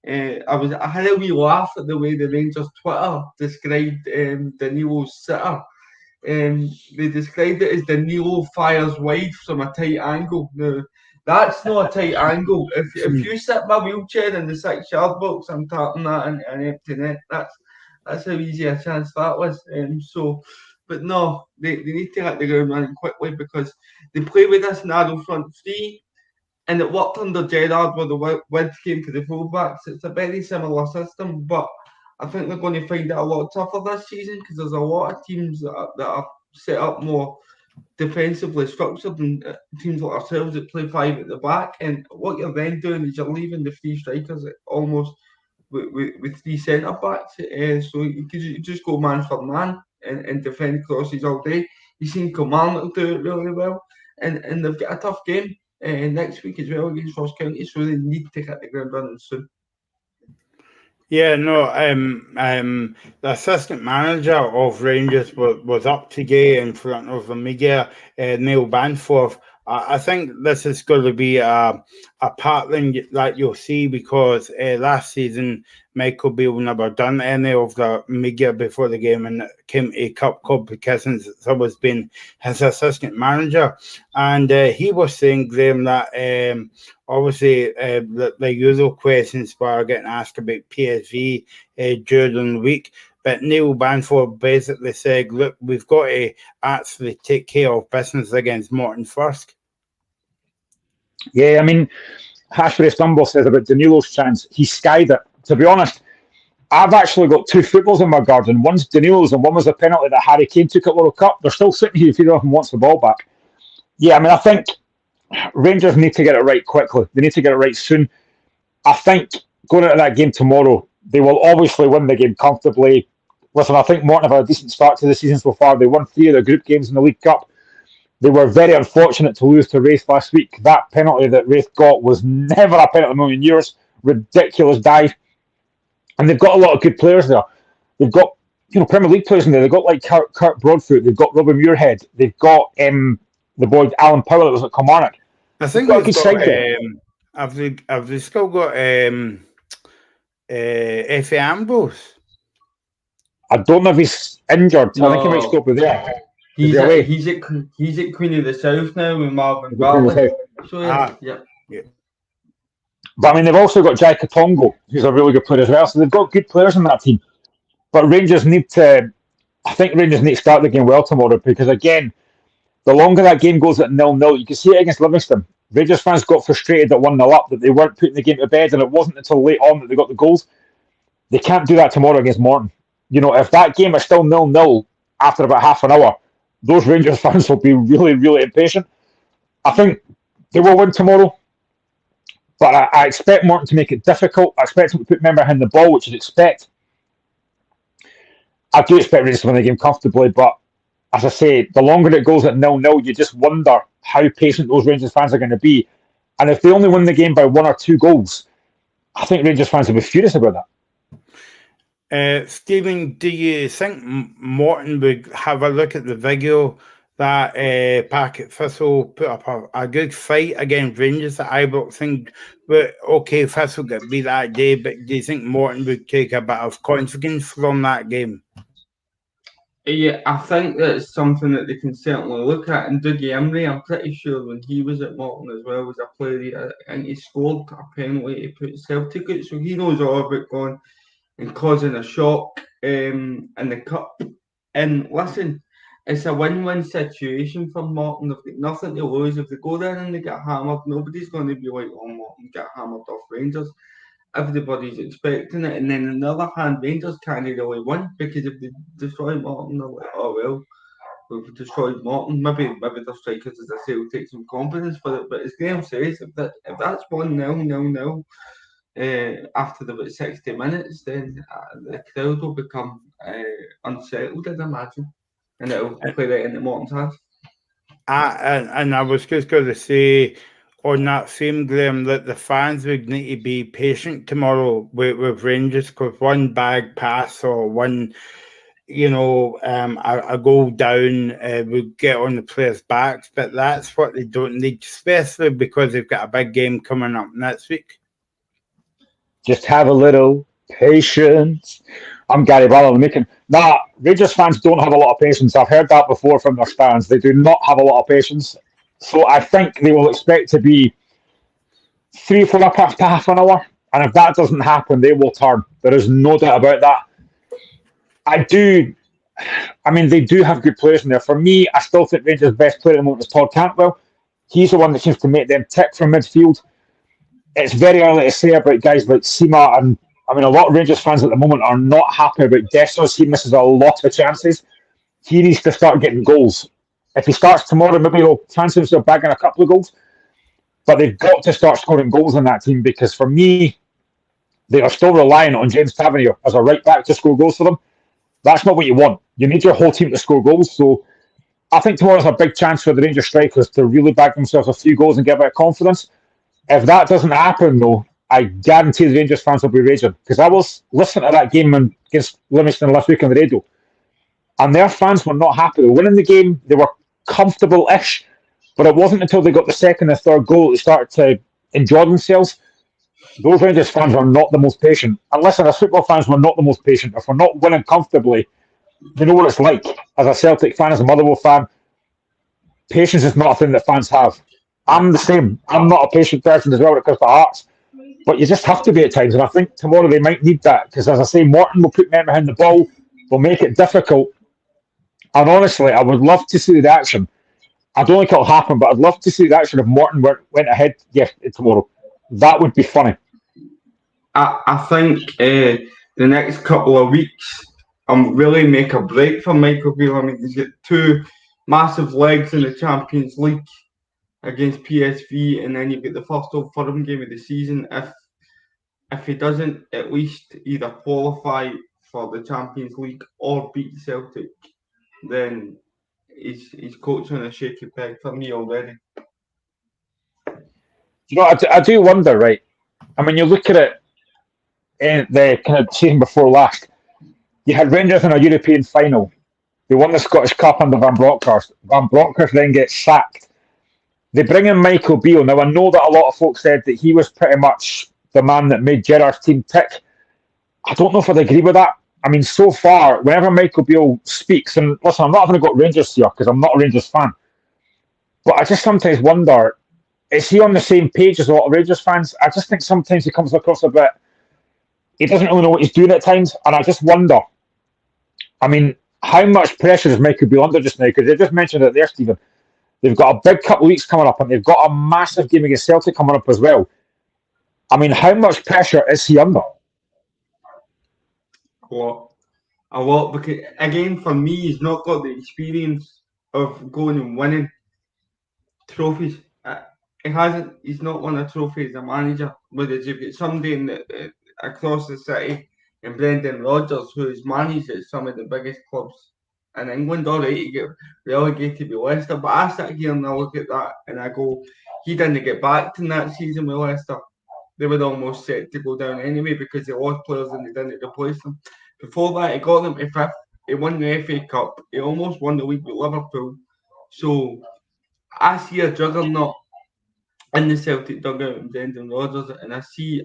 I had a wee laugh at the way the Rangers Twitter described Danilo's sitter. They described it as Danilo fires wide from a tight angle. Now, that's not a tight angle. If you sit my wheelchair in the 6-yard box, I'm tapping that in an empty net. That's how easy a chance that was. But no, they need to hit the ground running quickly because they play with this narrow front three, and it worked under Gerrard where the width came to the fullbacks. It's a very similar system, but I think they're going to find it a lot tougher this season because there's a lot of teams that are set up more defensively structured than teams like ourselves that play 5 at the back. And what you're then doing is you're leaving the 3 strikers almost with 3 centre backs. So you just go man for man and defend crosses all day. You've seen Kilmarnock do it really well, and they've got a tough game next week as well against Ross County, so they need to hit the ground running soon. Yeah, no, the assistant manager of Rangers was up today in front of the media, Neil Banforth. I think this is going to be a pattern that you'll see because last season Michael Beale never done any of the media before the game and it came to Cup competitions. It's always been his assistant manager. And he was saying, Graham, that obviously the usual questions were getting asked about PSV during the week. But Neil Banford basically said, look, we've got to actually take care of business against Morton first. Yeah, I mean, Hashbury Stumble says about Danilo's chance, he skied it. To be honest, I've actually got 2 footballs in my garden. One's Danilo's and one was a penalty that Harry Kane took at World Cup. They're still sitting here if either of them wants the ball back. Yeah, I mean, I think Rangers need to get it right quickly. They need to get it right soon. I think going into that game tomorrow, they will obviously win the game comfortably. Listen, I think Morton have had a decent start to the season so far. They won 3 of their group games in the League Cup. They were very unfortunate to lose to Wraith last week. That penalty that Wraith got was never a penalty in a million years. Ridiculous dive. And they've got a lot of good players there. They've got Premier League players in there. They've got like Kurt Broadfoot. They've got Robin Muirhead. They've got the boy Alan Powell that was at Kilmarnock. I think they've got, have they still got Efe Ambrose? I don't know if he's injured. No. I think he might still be there. He's at Queen of the South now with Marvin Bartley. So yeah. But I mean, they've also got Jai Katongo, who's a really good player as well. So they've got good players in that team. But Rangers need to start the game well tomorrow because again, the longer that game goes at 0-0, you can see it against Livingston. Rangers fans got frustrated at 1-0 up that they weren't putting the game to bed, and it wasn't until late on that they got the goals. They can't do that tomorrow against Morton. If that game is still 0-0 after about half an hour, those Rangers fans will be really, really impatient. I think they will win tomorrow, but I expect Morton to make it difficult. I expect them to put men behind the ball, which is expect. I do expect Rangers to win the game comfortably, but as I say, the longer it goes at 0-0, you just wonder how patient those Rangers fans are going to be. And if they only win the game by 1 or 2 goals, I think Rangers fans will be furious about that. Stephen, do you think Morton would have a look at the video that Packet Thistle put up a good fight against Rangers at Ibrox? Think, but okay, Thistle got beat that day, but do you think Morton would take a bit of confidence from that game? Yeah, I think that's something that they can certainly look at. And Dougie Emery, I'm pretty sure when he was at Morton as well, was a player, and he scored a penalty to put Celtic out, so he knows all about going and causing a shock in the cup. And listen, it's a win-win situation for Morton. They've got nothing to lose. If they go there and they get hammered, nobody's going to be like, oh, Morton get hammered off Rangers. Everybody's expecting it. And then on the other hand, Rangers can't really win because if they destroy Morton, they're like, oh well, we've destroyed Morton. Maybe the strikers, as I say, will take some confidence for it. But as Graham says, if that's 1-0, after about 60 minutes, then the crowd will become unsettled, I'd imagine, and it'll play right into Morton's hands. And I was just going to say on that same, Graham, that the fans would need to be patient tomorrow with Rangers because one bad pass or one a goal down would get on the players' backs, but that's what they don't need, especially because they've got a big game coming up next week. Just have a little patience. I'm Gary Barlow making. Nah, Rangers fans don't have a lot of patience. I've heard that before from their stands. They do not have a lot of patience. So I think they will expect to be 3-4 up after half an hour. And if that doesn't happen, they will turn. There is no doubt about that. They do have good players in there. For me, I still think Rangers' best player at the moment is Todd Cantwell. He's the one that seems to make them tick from midfield. It's very early to say about guys like Sima, and a lot of Rangers fans at the moment are not happy about Dessos. He misses a lot of chances. He needs to start getting goals. If he starts tomorrow, maybe he'll fancy himself bagging a couple of goals. But they've got to start scoring goals in that team, because for me, they are still relying on James Tavernier as a right back to score goals for them. That's not what you want. You need your whole team to score goals. So I think tomorrow's a big chance for the Rangers strikers to really bag themselves a few goals and get a bit of confidence. If that doesn't happen, though, I guarantee the Rangers fans will be raging. Because I was listening to that game against Livingston last week on the radio, and their fans were not happy. They were winning the game. They were comfortable-ish. But it wasn't until they got the second and third goal that they started to enjoy themselves. Those Rangers fans are not the most patient. And listen, as football fans, we're not the most patient. If we're not winning comfortably, you know what it's like. As a Celtic fan, as a Motherwell fan, patience is not a thing that fans have. I'm the same. I'm not a patient person as well when it comes to Hearts. But you just have to be at times. And I think tomorrow they might need that. Because as I say, Morton will put men behind the ball. Will make it difficult. And honestly, I would love to see the action. I don't think it'll happen, but I'd love to see the action if Morton went ahead tomorrow. That would be funny. I think the next couple of weeks really make a break for Michael Beale. I mean, he's got 2 massive legs in the Champions League against PSV, and then you've got the first Old Firm game of the season. If he doesn't at least either qualify for the Champions League or beat Celtic, then he's coaching a shaky peg for me already. I do wonder, right? I mean, you look at it in the kind of season before last. You had Rangers in a European final. They won the Scottish Cup under Van Bronckhorst. Van Bronckhorst then gets sacked. They bring in Michael Beale. Now, I know that a lot of folks said that he was pretty much the man that made Gerrard's team tick. I don't know if I'd agree with that. I mean, so far, whenever Michael Beale speaks, and listen, I'm not having to go Rangers here because I'm not a Rangers fan, but I just sometimes wonder, is he on the same page as a lot of Rangers fans? I just think sometimes he comes across a bit, he doesn't really know what he's doing at times, and I just wonder, I mean, how much pressure is Michael Beale under just now? Because they just mentioned it there, Stephen. They've got a big couple of weeks coming up, and they've got a massive game against Celtic coming up as well. I mean, how much pressure is he under? A lot, because again, for me, he's not got the experience of going and winning trophies. He hasn't. He's not won a trophy as a manager. Whereas you've got somebody across the city, and Brendan Rodgers, who's managed at some of the biggest clubs in England. All right, he get relegated with Leicester, but I sit here and I look at that and I go, he didn't get back in that season with Leicester. They were almost set to go down anyway because they lost players and they didn't replace them. Before that, he got them to 5th. He won the FA Cup. He almost won the league with Liverpool. So I see a juggernaut in the Celtic dugout and Brendan Rodgers, and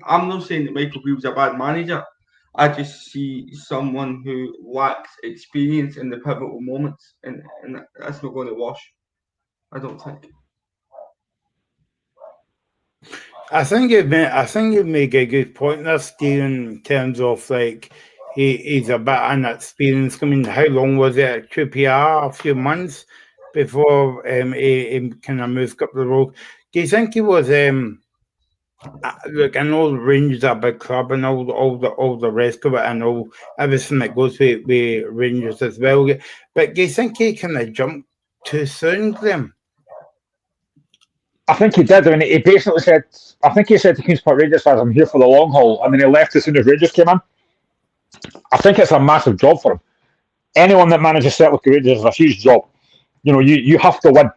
I'm not saying that Michael Beale's a bad manager. I just see someone who lacks experience in the pivotal moments, and that's not going to wash, I don't think. I think you make a good point there, Stephen, in terms of like he's a bit inexperienced. I mean, how long was it at QPR? A few months before he kind of moved up the road. Do you think he was look, I know Rangers are a big club and all the rest of it, and all everything that goes with Rangers as well. But do you think he kind of jumped too soon, Graham? I think he did. I mean, he basically said, I think he said to Queen's Park Rangers fans, I'm here for the long haul, and then he left as soon as Rangers came in. I think it's a massive job for him. Anyone that manages Celtic Rangers is a huge job. You know, you have to win.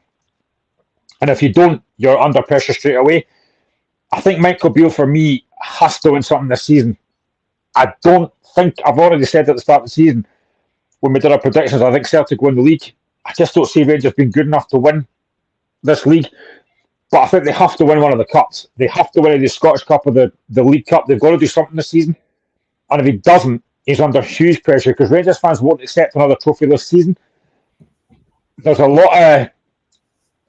And if you don't, you're under pressure straight away. I think Michael Beale, for me, has to win something this season. I don't think, I've already said at the start of the season, when we did our predictions, I think Celtic win the league. I just don't see Rangers being good enough to win this league. But I think they have to win one of the cups. They have to win the Scottish Cup or the League Cup. They've got to do something this season. And if he doesn't, he's under huge pressure because Rangers fans won't accept another trophy this season. There's a lot of...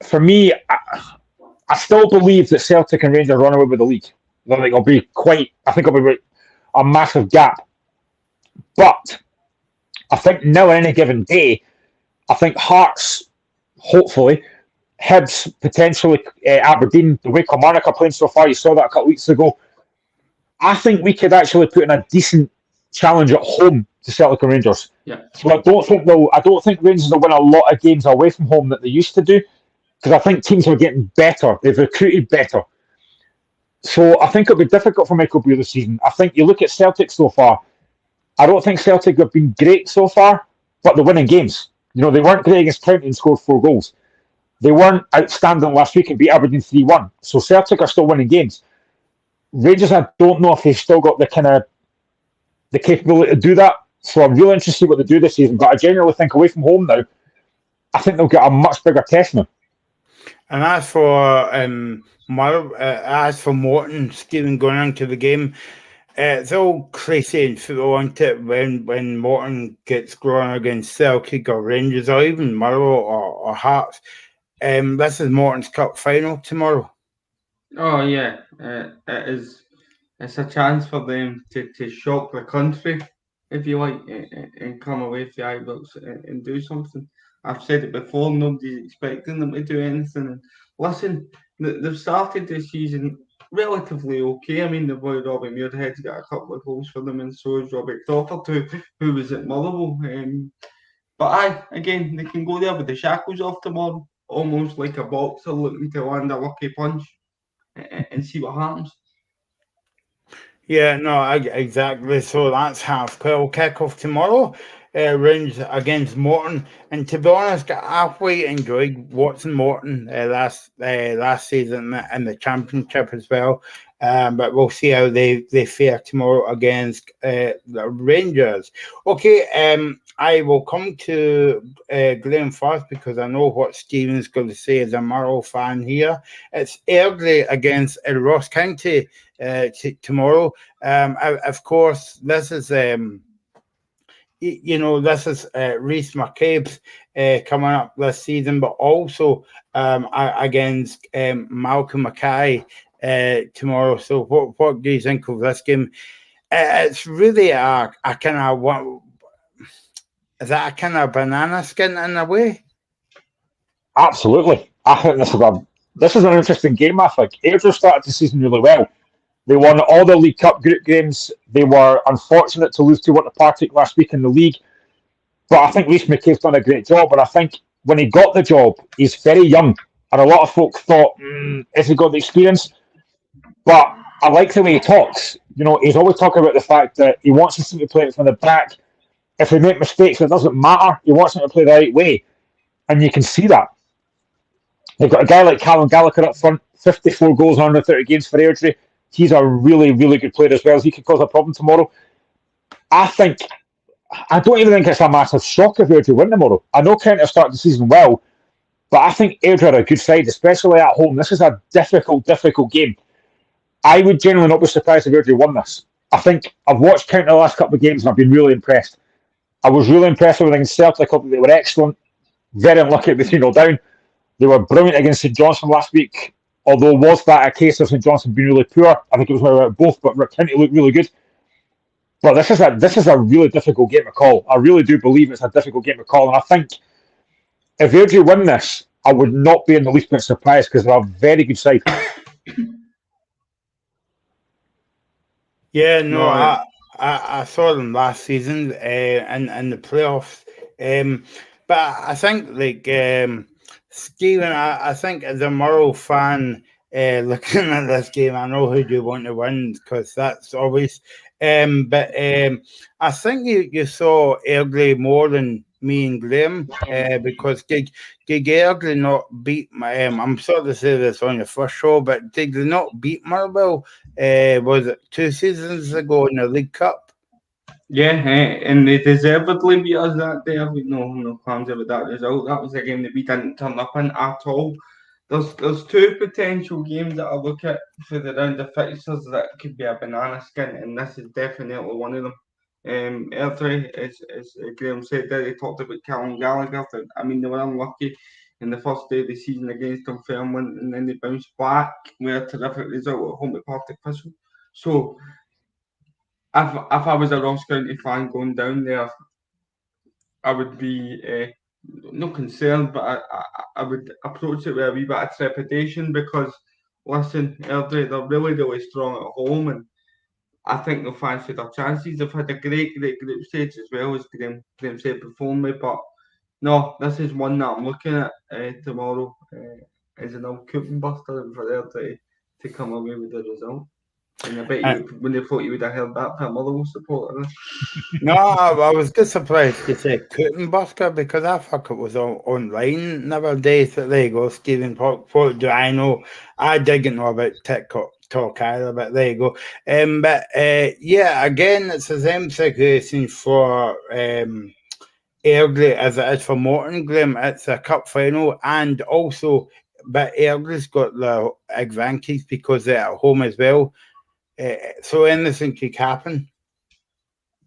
For me, I still believe that Celtic and Rangers run away with the league. I think it'll be a massive gap. But I think now on any given day, I think Hearts, hopefully, Hibs, potentially Aberdeen, the way Kilmarnock are playing so far, you saw that a couple of weeks ago. I think we could actually put in a decent challenge at home to Celtic and Rangers. Yeah. So I don't think Rangers will win a lot of games away from home that they used to do, because I think teams are getting better. They've recruited better. So I think it'll be difficult for Michael Beale this season. I think you look at Celtic so far, I don't think Celtic have been great so far, but they're winning games. They weren't great against County and scored 4 goals. They weren't outstanding last week and beat Aberdeen 3-1. So Celtic are still winning games. Rangers, I don't know if they've still got the capability to do that. So I'm really interested to see what they do this season. But I genuinely think away from home now, I think they'll get a much bigger test now. And as for Morton, Stephen, going into the game, it's all crazy in football, isn't it? When Morton gets going against Celtic or Rangers or even Motherwell or Hearts. This is Morton's Cup final tomorrow. Oh yeah, it is. It's a chance for them to shock the country, if you like, and come away with the Ibrox and do something. I've said it before, nobody's expecting them to do anything. And listen, they've started this season relatively okay. I mean, the boy Robbie Muirhead's got a couple of goals for them, and so is Robbie Crawford, who was at Motherwell. But again, they can go there with the shackles off tomorrow, almost like a boxer looking to land a lucky punch and see what happens. Yeah, no, exactly. So that's 12:30 kickoff tomorrow. Rangers against Morton, and to be honest, I quite enjoyed watching Morton last season in the championship as well. But we'll see how they fare tomorrow against the Rangers. Okay, I will come to Graham first because I know what Stephen's going to say as a Marrow fan here. It's Airdrie against Ross County tomorrow. Of course, this is Rhys McCabe's coming up this season, but also against Malcolm Mackay tomorrow. So what do you think of this game? It's really a kind of is that a kind of banana skin in a way? Absolutely. I think this is an interesting game. I think Airdrie started the season really well. They won all the League Cup group games. They were unfortunate to lose to Water Partick last week in the league. But I think Rhys McCabe's done a great job. And I think when he got the job, he's very young. And a lot of folk thought, has he got the experience? But I like the way he talks. He's always talking about the fact that he wants his team to play it from the back. If they make mistakes, it doesn't matter. He wants them to play the right way. And you can see that. They've got a guy like Callum Gallagher up front, 54 goals in 130 games for Airdrie. He's a really, really good player as well. He could cause a problem tomorrow. I don't even think it's a massive shock if Airdrie win tomorrow. I know County have started the season well, but I think Airdrie are a good side, especially at home. This is a difficult game. I would genuinely not be surprised if Airdrie won this. I think I've watched County the last couple of games and I've been really impressed. I was really impressed with against Celtic. They were excellent. Very unlucky to be 3-0 down. They were brilliant against St Johnstone last week. Although was that a case of St Johnstone being really poor? I think it was about both, but County looked really good. But this is a really difficult game to call. I really do believe it's a difficult game to call, and I think if Airdrie win this, I would not be in the least bit surprised because they're a very good side. Yeah, no, I saw them last season in the playoffs. But I think, Stephen, I think as a Murrow fan, looking at this game, I know who you want to win because that's always. But I think you saw Airdrie more than me and Graham because did Airdrie not beat I'm sorry to say this on your first show, but did they not beat Motherwell? Was it 2 seasons ago in the League Cup? Yeah, and they deservedly beat us that day. I've got no qualms about that result. That was a game that we didn't turn up in at all. There's two potential games that I look at for the round of fixtures that could be a banana skin, and this is definitely one of them. Earlier, as Graham said there, he talked about Callum Gallagher. I mean, they were unlucky in the first day of the season against Dunfermline, and then they bounced back with a terrific result at home at Partick Thistle. So, if I was a Ross County fan going down there, I would be no concerned, but I would approach it with a wee bit of trepidation because, listen, Airdrie, they're really strong at home, and I think they'll fancy their chances. They've had a great group stage as well, as Graham said before me, but no, this is one that I'm looking at tomorrow as an old coupon buster and for Airdrie to come away with the result. And I bet you when they thought you would have held that for a Motherwell supporter. No, I was just surprised to say Kuttenbusker because I thought it was online nowadays. But there you go, Stephen. What do I know? I didn't know about TikTok either, but there you go. Yeah, again, it's the same situation for Airdrie as it is for Morton Graham. It's a cup final, and also, but Airdrie's got the advantage because they're at home as well. So anything could happen.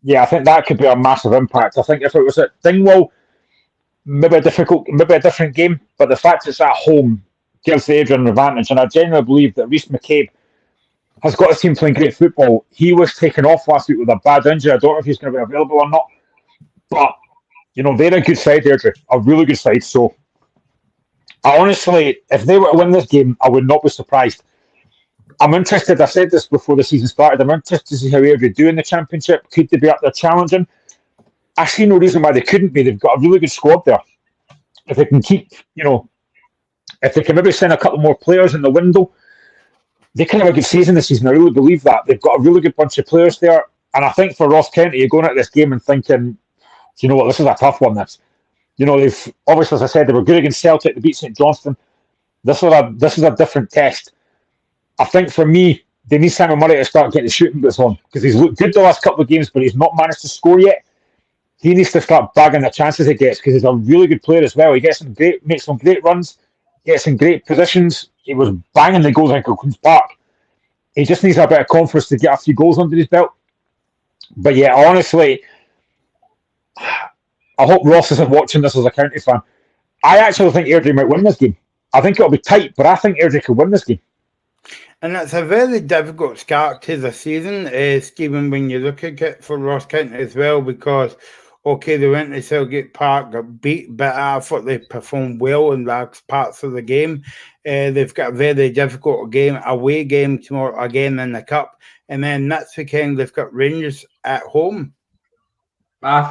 Yeah, I think that could be a massive impact. I think if it was at Dingwall, maybe a different game, but the fact it's at home gives the Adrian an advantage. And I genuinely believe that Rhys McCabe has got a team playing great football. He was taken off last week with a bad injury. I don't know if he's going to be available or not, but they're a good side, Airdrie, a really good side. So I honestly, if they were to win this game, I would not be surprised. I'm interested. I said this before the season started. I'm interested to see how Airdrie do in the championship. Could they be up there challenging? I see no reason why they couldn't be. They've got a really good squad there. If they can keep, if they can maybe send a couple more players in the window, they can have a good season this season. I really believe that. They've got a really good bunch of players there. And I think for Ross County, you're going at this game and thinking, you know what, this is a tough one. They've obviously, as I said, they were good against Celtic. They beat St Johnstone. This is a different test. I think for me, they need Simon Murray to start getting the shooting boots on because he's looked good the last couple of games, but he's not managed to score yet. He needs to start bagging the chances he gets because he's a really good player as well. He makes some great runs, gets in great positions. He was banging the goals like Queen's Park. He just needs a bit of confidence to get a few goals under his belt. But yeah, honestly, I hope Ross isn't watching this as a county fan. I actually think Airdrie might win this game. I think it'll be tight, but I think Airdrie could win this game. And it's a very difficult start to the season, Stephen, when you look at it for Ross County as well, because, okay, they went to Selgate Park, got beat, but I thought they performed well in large parts of the game. They've got a very difficult away game tomorrow again in the Cup. And then next weekend, they've got Rangers at home. I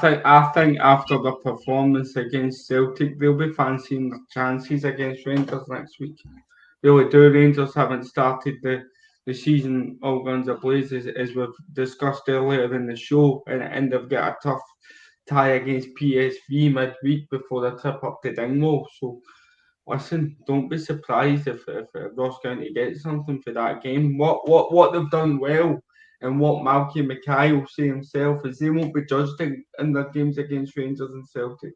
think after the performance against Celtic, they'll be fancying their chances against Rangers next week. Really do. Rangers haven't started the season all guns ablaze as we've discussed earlier in the show, and they've got a tough tie against PSV midweek before the trip up to Dingwall. So listen, don't be surprised if Ross County gets something for that game. What they've done well and what Malky Mackay will say himself is they won't be judged in their games against Rangers and Celtic.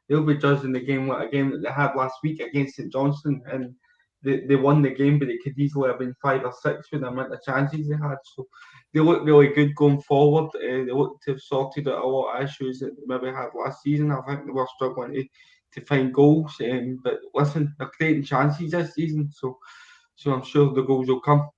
They'll be judged in the game like a game that they had last week against St Johnstone, and they won the game, but it could easily have been 5 or 6 with the amount of chances they had. So they look really good going forward. They look to have sorted out a lot of issues that they maybe had last season. I think they were struggling to find goals, but listen, they're creating chances this season, so I'm sure the goals will come.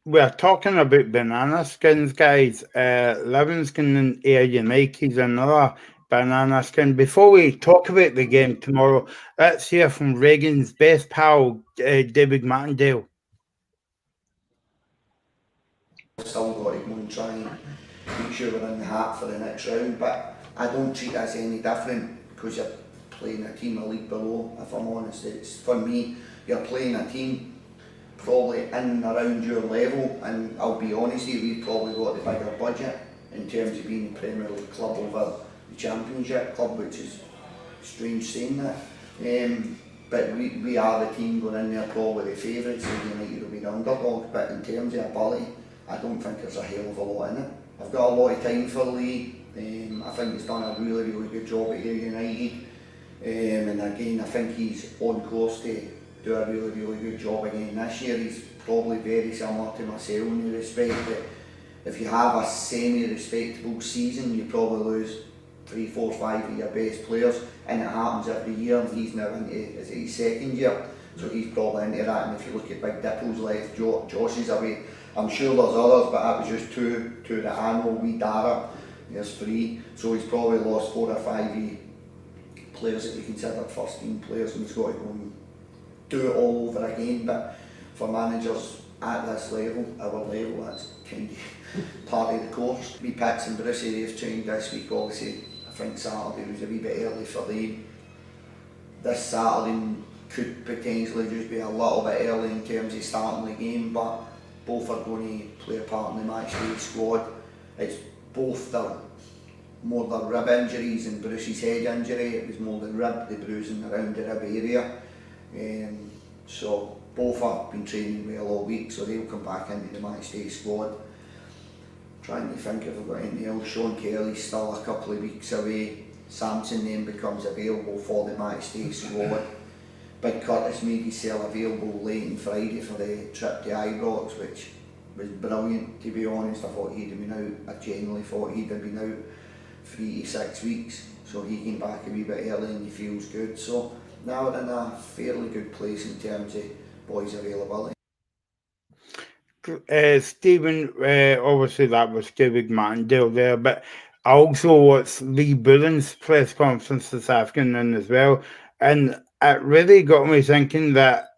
We're talking about banana skins, guys. Livingston and Ayr United is another banana skin. Before we talk about the game tomorrow, let's hear from Reagan's best pal, David Martindale. Still got to go and try and make sure we're in the hat for the next round, but I don't treat that as any different because you're playing a team a league below. If I'm honest, it's for me, you're playing a team probably in and around your level, and I'll be honest with you, we've probably got the bigger budget in terms of being a Premier League club over the Championship club, which is strange saying that. But we are the team going in there probably the favourites, and United will be the underdog, but in terms of ability, I don't think there's a hell of a lot in it. I've got a lot of time for Lee. I think he's done a really, really good job at Ayr United. And again, I think he's on course to do a really, really good job again this year. He's probably very similar to myself in the respect that if you have a semi-respectable season, you probably lose 3, 4, 5 of your best players, and it happens every year, and he's now into his second year, so he's probably into that. And if you look at Big Dipple's left, Josh is away. I'm sure there's others, but that was just two that I know. We Dara, there's 3, so he's probably lost 4 or 5 players that we considered first team players, and he's got to go and do it all over again. But for managers at this level, our level, that's kind of part of the course. We Pits and Brucey, they've trained this week, obviously. I think Saturday was a wee bit early for them. This Saturday could potentially just be a little bit early in terms of starting the game, but both are going to play a part in the match day squad. It's both more the rib injuries and Bruce's head injury. It was more the bruising around the rib area. So both have been training well all week, so they'll come back into the match day squad. Trying to think if I've got anything else. Sean Kelly's still a couple of weeks away. Samson then becomes available for the match day squad. Big Curtis made himself available late on Friday for the trip to Ibrox, which was brilliant, to be honest. I thought he'd have been out. I genuinely thought he'd have been out 3 to 6 weeks, so he came back a wee bit early and he feels good. So now we're in a fairly good place in terms of boys' availability. Stephen, obviously that was David Martindale there, but I also watched Lee Bullen's press conference this afternoon as well, and it really got me thinking that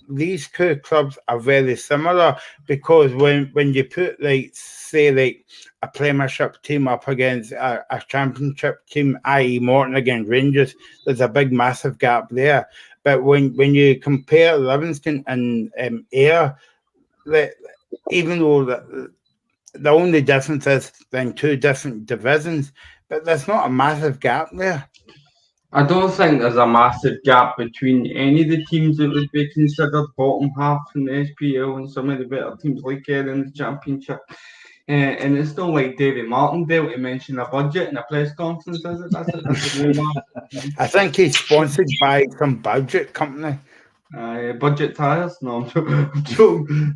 these two clubs are very similar, because when you put, like, say, like a Premiership team up against a Championship team, i.e. Morton against Rangers, there's a big massive gap there. But when you compare Livingston and Ayr, even though the only difference is then 2 different divisions, but there's not a massive gap there. I don't think there's a massive gap between any of the teams that would be considered bottom half in the SPL and some of the better teams like Ayr in the Championship. And it's not like David Martindale to mention a budget in a press conference, is it? That's a new one. I think he's sponsored by some budget company. Budget tires? No, I'm joking.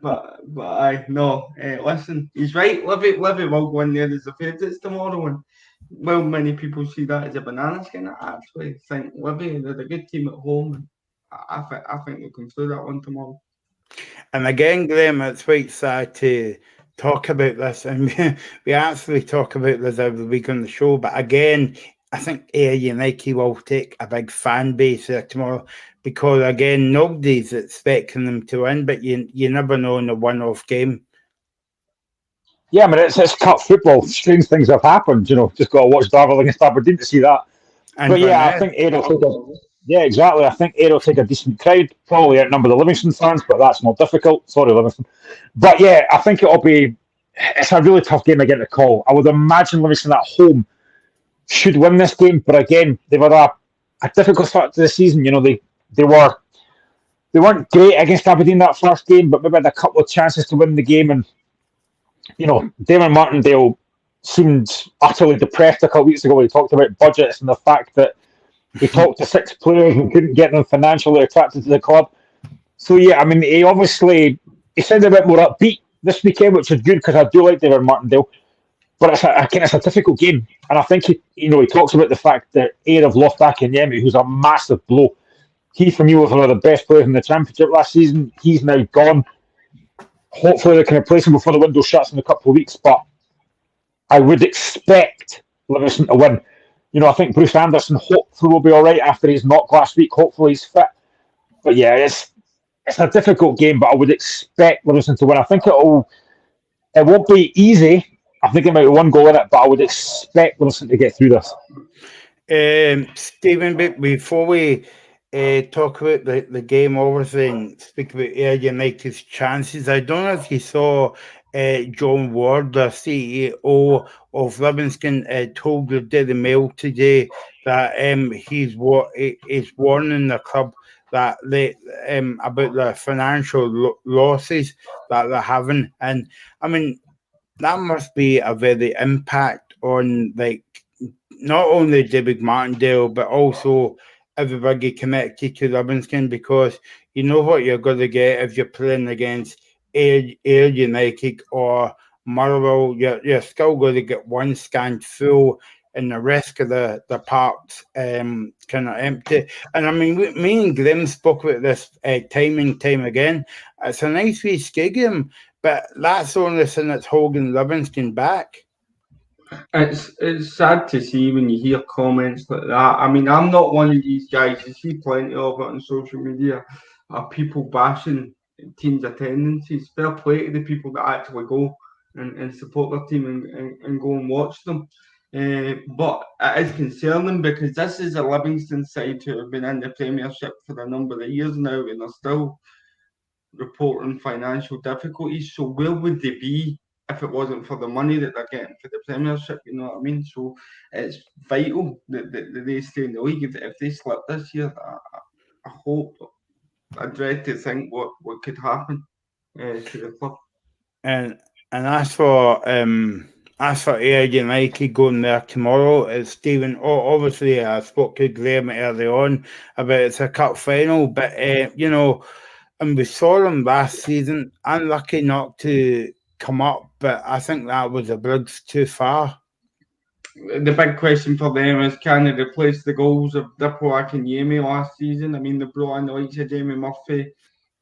But no. Listen, he's right. Livy will go in there as the favourites tomorrow, and well, many people see that as a banana skin. I actually think Livy, they're a good team at home, and I think they'll come through that one tomorrow. And again, Graham, it's quite sad to talk about this, and we actually talk about this every week on the show, but again, I think Ayr United will take a big fan base there tomorrow, because again, nobody's expecting them to win, but you never know in a one-off game. Yeah, I mean, it's cup football. Strange things have happened. Just got to watch Darvel against Aberdeen to see that. And but yeah, I think Ayr will take exactly. I think Ayr will take a decent crowd. Probably outnumber the Livingston fans, but that's more difficult. Sorry, Livingston. But yeah, I think it's a really tough game again to call. I would imagine Livingston at home should win this game, but again, they've had a difficult start to the season. They weren't great against Aberdeen that first game, but maybe had a couple of chances to win the game. And Damon Martindale seemed utterly depressed a couple of weeks ago when he talked about budgets and the fact that he talked to 6 players and couldn't get them financially attracted to the club. So yeah, I mean, he sounded a bit more upbeat this weekend, which is good because I do like David Martindale. But it's a difficult game, and I think he talks about the fact that Ayr have lost Akinyemi, who's a massive blow. He, for me, was one of the best players in the Championship last season. He's now gone. Hopefully, they can replace him before the window shuts in a couple of weeks. But I would expect Livingston to win. I think Bruce Anderson hopefully will be all right after his knock last week. Hopefully, he's fit. But yeah, it's a difficult game, but I would expect Livingston to win. I think it won't be easy. I think it might be 1 goal in it, but I would expect Livingston to get through this. Stephen, before we talk about the game, obviously, and speak about Ayr United's chances, I don't know if you saw John Ward, the CEO of Livingston, told the Daily Mail today that he's warning the club that about the financial losses that they're having. And I mean, that must be a very impact on like not only David Martindale but also everybody connected to Livingston, because you know what you're going to get if you're playing against Air United or Motherwell. You're still going to get one stand full and the rest of the parks kind of empty. And I mean, me and Grim spoke about this time and time again. It's a nice wee stadium, but that's only since it's holding Livingston back. It's sad to see when you hear comments like that. I mean, I'm not one of these guys. You see plenty of it on social media. Are people bashing teams' attendances? Fair play to the people that actually go and support their team and go and watch them. But it is concerning because this is a Livingston side who have been in the Premiership for a number of years now, and they're still reporting financial difficulties. So where would they be if it wasn't for the money that they're getting for the Premiership? You know what I mean? So it's vital that they stay in the league. If they slip this year, I hope, I dread to think what could happen to the club. And as for Air United going there tomorrow, it's Stephen. Oh, obviously, I spoke to Graham early on about it's a cup final, but you know, and we saw them last season. Unlucky not to come up, but I think that was a bridge too far. The big question for them is, can they replace the goals of Diploak and Yemi last season? I mean, they brought in the likes of Jamie Murphy,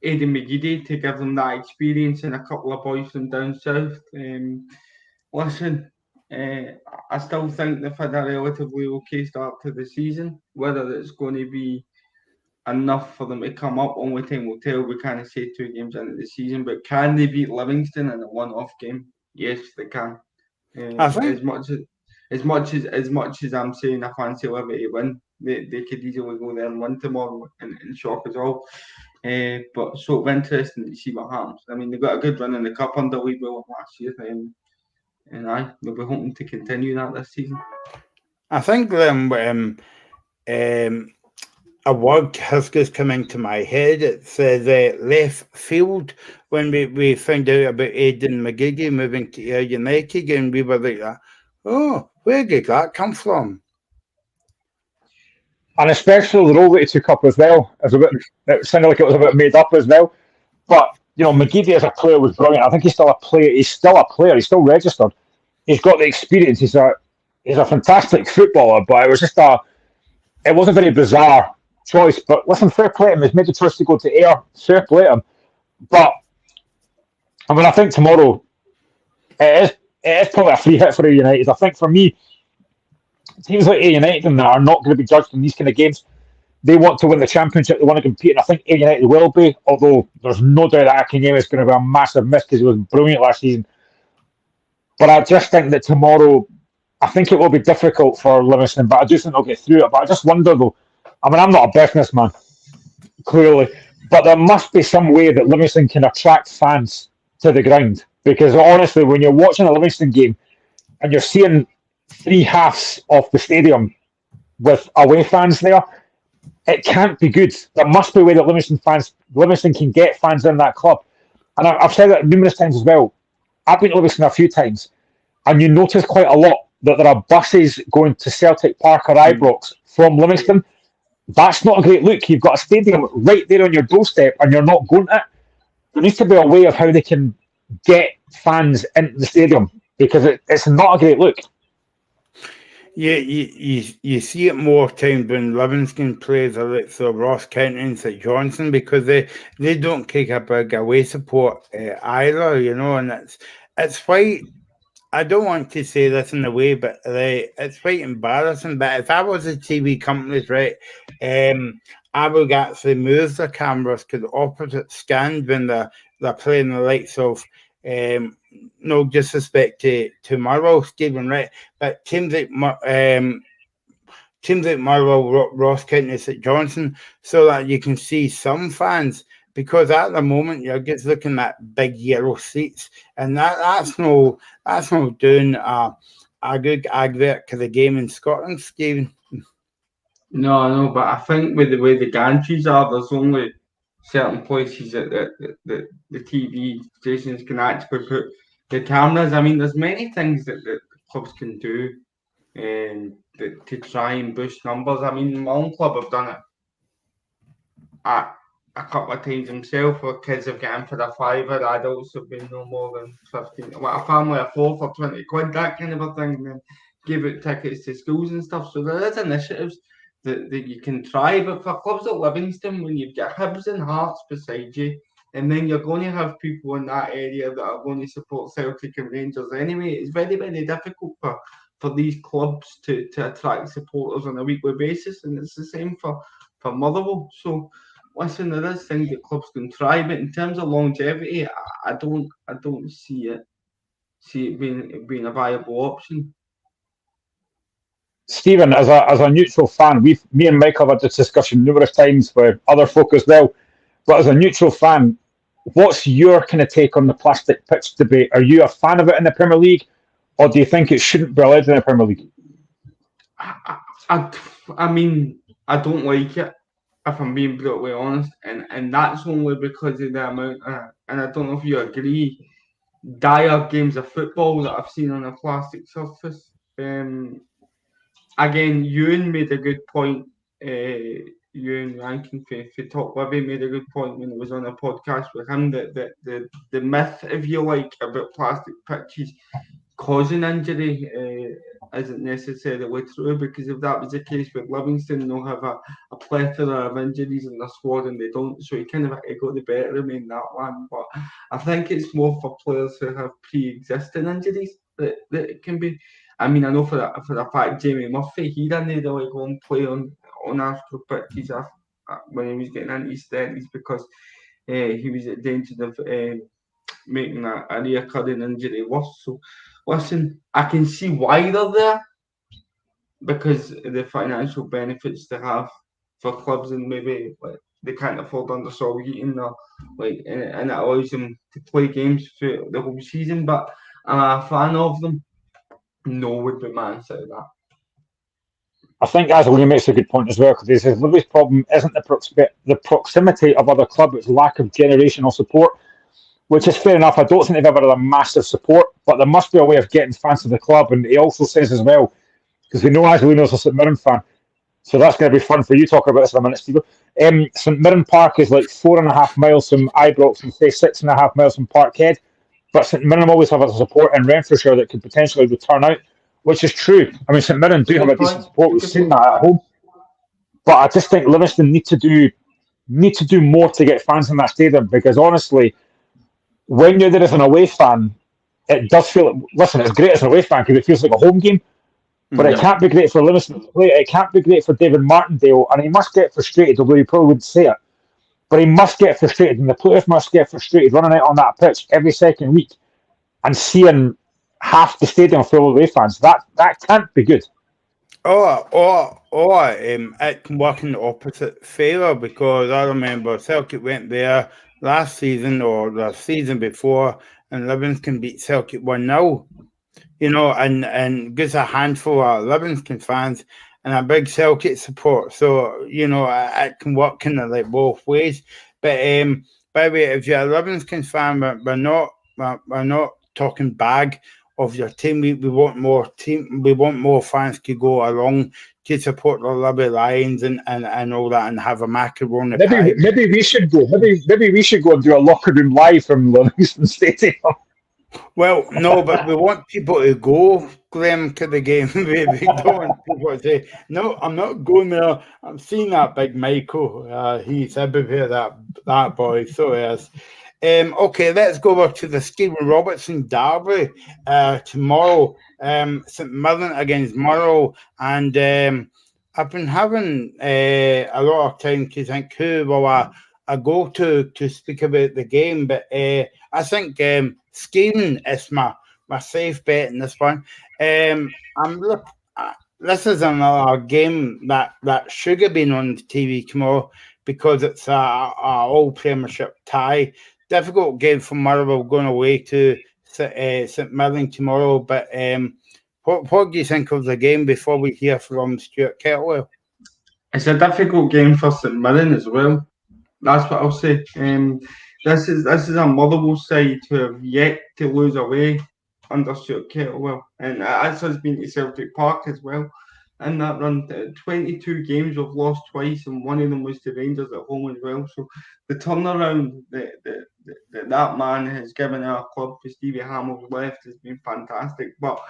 Aidan McGeady to give them that experience, and a couple of boys from down south. Listen, I still think they've had a relatively okay start to the season. Whether it's going to be enough for them to come up, only time will tell. We can't say 2 games into the season, but can they beat Livingston in a one-off game? Yes, they can. I think As much as I'm saying I fancy Liberty win, they could easily go there and win tomorrow and shock us all. But so interesting to see what happens. I mean, they got a good run in the cup under Lee Will last year, and they'll be hoping to continue that this season. I think a word has just come into my head. It says left field. When we found out about Aidan McGeady moving to Air United, and we were like, oh, where did that come from? And especially the role that he took up as well. It sounded like it was a bit made up as well. But you know, McGeady as a player was brilliant. I think he's still a player. He's still registered. He's got the experience. He's a fantastic footballer. But it was just it was a very bizarre choice. But listen, fair play to him. He's made the choice to go to Ayr. Fair play to him. But I mean, I think tomorrow it is probably a free hit for Ayr United. I think for me, teams like Ayr United and that are not going to be judged in these kind of games. They want to win the championship. They want to compete, and I think Ayr United will be. Although there's no doubt that Akinyemi is going to be a massive miss because he was brilliant last season. But I just think that tomorrow, I think it will be difficult for Livingston, but I do think they'll get through it. But I just wonder though. I mean, I'm not a businessman, clearly, but there must be some way that Livingston can attract fans to the ground. Because honestly, when you're watching a Livingston game and you're seeing 3 halves of the stadium with away fans there, it can't be good. There must be a way that Livingston can get fans in that club. And I've said that numerous times as well. I've been to Livingston a few times, and you notice quite a lot that there are buses going to Celtic Park or Ibrox from Livingston. That's not a great look. You've got a stadium right there on your doorstep, and you're not going to it. There needs to be a way of how they can get fans into the stadium, because it's not a great look. Yeah, you see it more times when Livingston plays so Ross County and St Johnstone, because they don't kick a big away support either, you know, and it's quite. I don't want to say this in a way, but it's quite embarrassing. But if I was a TV companies, right, I would actually move the cameras to the opposite stand when they're playing the likes of. No disrespect to Marlow, Stephen, right? But teams like Marlow, Ross County, St Johnstone, so that you can see some fans. Because at the moment you're just looking at big yellow seats, and that's no doing a good advert to the game in Scotland, Stephen. No, but I think with the way the gantries are, there's only certain places that the TV stations can actually put the cameras. I mean, there's many things that clubs can do to try and boost numbers. I mean, my own club have done it a couple of times himself, where kids have got in for a fiver, adults have been no more than 15. Well, a family of 4 for 20 quid, that kind of a thing, and then give out tickets to schools and stuff. So there is initiatives that you can try, but for clubs like Livingston, when you've got Hibs and Hearts beside you, and then you're going to have people in that area that are going to support Celtic and Rangers anyway, it's very, very difficult for these clubs to attract supporters on a weekly basis, and it's the same for Motherwell. So listen, there is things that clubs can try, but in terms of longevity, I don't see it being a viable option. Stephen, as a neutral fan, me and Mike have had this discussion numerous times with other folk as well. But as a neutral fan, what's your kind of take on the plastic pitch debate? Are you a fan of it in the Premier League, or do you think it shouldn't be allowed in the Premier League? I mean, I don't like it, if I'm being brutally honest, and that's only because of the amount and I don't know if you agree, dire games of football that I've seen on a plastic surface. Again, Ewan made a good point. Ewan Rankin for Top Livy made a good point when it was on a podcast with him that the myth, if you like, about plastic pitches causing injury isn't necessarily true, because if that was the case with Livingston, they'll have a plethora of injuries in their squad, and they don't. So you kind of got the better of me in that one. But I think it's more for players who have pre-existing injuries that it can be. I mean, I know for a fact Jamie Murphy, he didn't really go and play on astro pitches when he was getting into his 30s, because he was at danger of making a reoccurring injury worse. So listen, I can see why they're there, because of the financial benefits they have for clubs, and maybe like they can't afford undersole heating, or and it allows them to play games for the whole season. But I'm a fan of them. No would be my answer to that. I think William makes a good point as well, because he says Livy's problem isn't the proximity of other clubs, it's lack of generational support, which is fair enough. I don't think they've ever had a massive support, but there must be a way of getting fans to the club. And he also says as well, because we know William's a St Mirren fan, so that's going to be fun for you talking about this in a minute, Steve. St Mirren Park is like 4.5 miles from Ibrox and say 6.5 miles from Parkhead, but St Mirren always have a support in Renfrewshire that could potentially return out, which is true. I mean, St Mirren do have a decent support. We've seen that at home, but I just think Livingston need to do more to get fans in that stadium, because honestly, when you're there as an away fan, it does feel. Listen, it's great as an away fan because it feels like a home game, but it can't be great for Livingston to play. It can't be great for David Martindale, and he must get frustrated, although he probably wouldn't say it. But he must get frustrated, and the players must get frustrated running out on that pitch every second week and seeing half the stadium full of away fans. That can't be good. It can work in the opposite favour, because I remember Celtic went there last season or the season before, and Livingston beat Celtic 1-0. And gives a handful of Livingston fans and a big Celtic support. So, it can work kind of like both ways. But by the way, if you're a Livingston fan, we're not talking bag of your team. We want more fans to go along to support the Libby Lions and all that, and have a macaroni pie. Maybe we should go. Maybe we should go and do a locker room live from Livingston Stadium. Well, no, but we want people to go, Graham, to the game. We don't want people to say, no, I'm not going there. I'm seeing that big Michael. He's everywhere, that boy. So yes. Okay, let's go over to the Stephen Robertson derby tomorrow. St Mirren against Murrow. And I've been having a lot of time to think who will I go to speak about the game. But I think Stephen is my safe bet in this one. This is another game that should have been on the TV tomorrow, because it's a all Premiership tie. Difficult game for Motherwell going away to St Mirren tomorrow. But what do you think of the game before we hear from Stuart Kettlewell? It's a difficult game for St Mirren as well. That's what I'll say. This is a Motherwell side who have yet to lose away under Stuart Kettlewell, and as has been to Celtic Park as well. In that run, 22 games we've lost twice, and one of them was to Rangers at home as well. So the turnaround that man has given our club for Stevie Hamill's left has been fantastic. But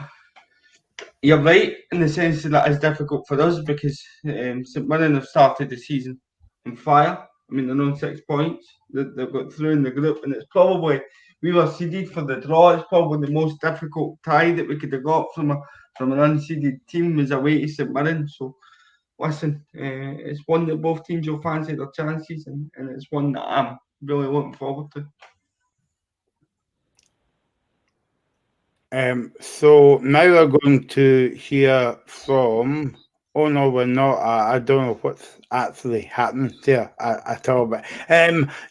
you're right in the sense that is difficult for us because St Mirren have started the season on fire. I mean, they're on 6 points. They've got through in the group, and it's probably, we were seeded for the draw. It's probably the most difficult tie that we could have got from an unseeded team was away to St Mirren. So, listen, it's one that both teams will fancy their chances, and it's one that I'm really looking forward to. So now we're going to hear from. Oh no, we're not. I don't know what's actually happened there at all. But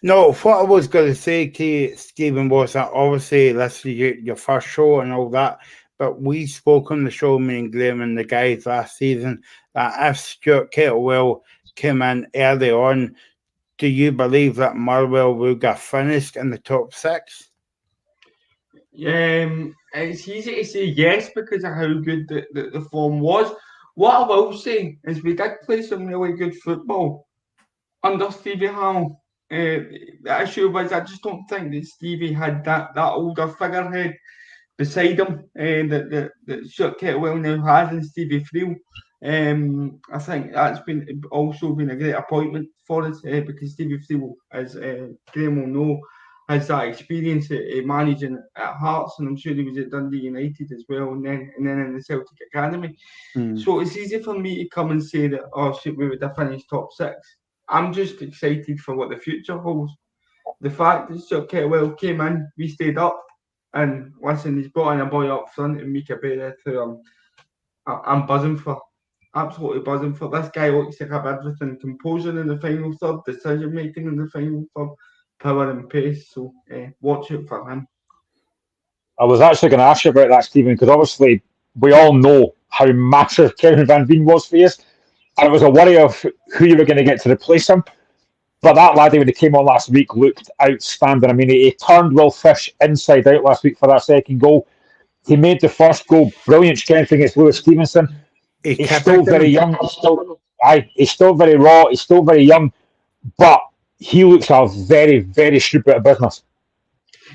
no, what I was going to say to you, Stephen, was that obviously this is your first show and all that. But we spoke on the show, me and Graham and the guys last season, that if Stuart Kettlewell came in early on, do you believe that Motherwell will get finished in the top 6? It's easy to say yes because of how good the form was. What I will say is we did play some really good football under Stevie Hamill. The issue was I just don't think that Stevie had that older figurehead beside him that Stuart Kettlewell now has in Stevie Friel. I think that's also been a great appointment for us because Stevie Friel, as Graham will know, has that experience at managing at Hearts, and I'm sure he was at Dundee United as well, and then in the Celtic Academy. So it's easy for me to come and say that, oh shit, we would have finished top 6. I'm just excited for what the future holds. The fact that Stuart Kettlewell came in, we stayed up, and listen, he's brought in a boy up front and Mika Bereth, who I'm buzzing for. Absolutely buzzing for. This guy looks to have everything: composure in the final third, decision making in the final third, power and pace. So watch it for him. I was actually going to ask you about that, Stephen, because obviously we all know how massive Kevin Van Veen was for you, and it was a worry of who you were going to get to replace him. But that laddie, when he came on last week, looked outstanding. I mean, he turned Will Fish inside out last week for that second goal. He made the first goal, brilliant strength against Lewis Stevenson. He's still very young. He's still very raw. He's still very young, but he looks a very, very shrewd bit of business.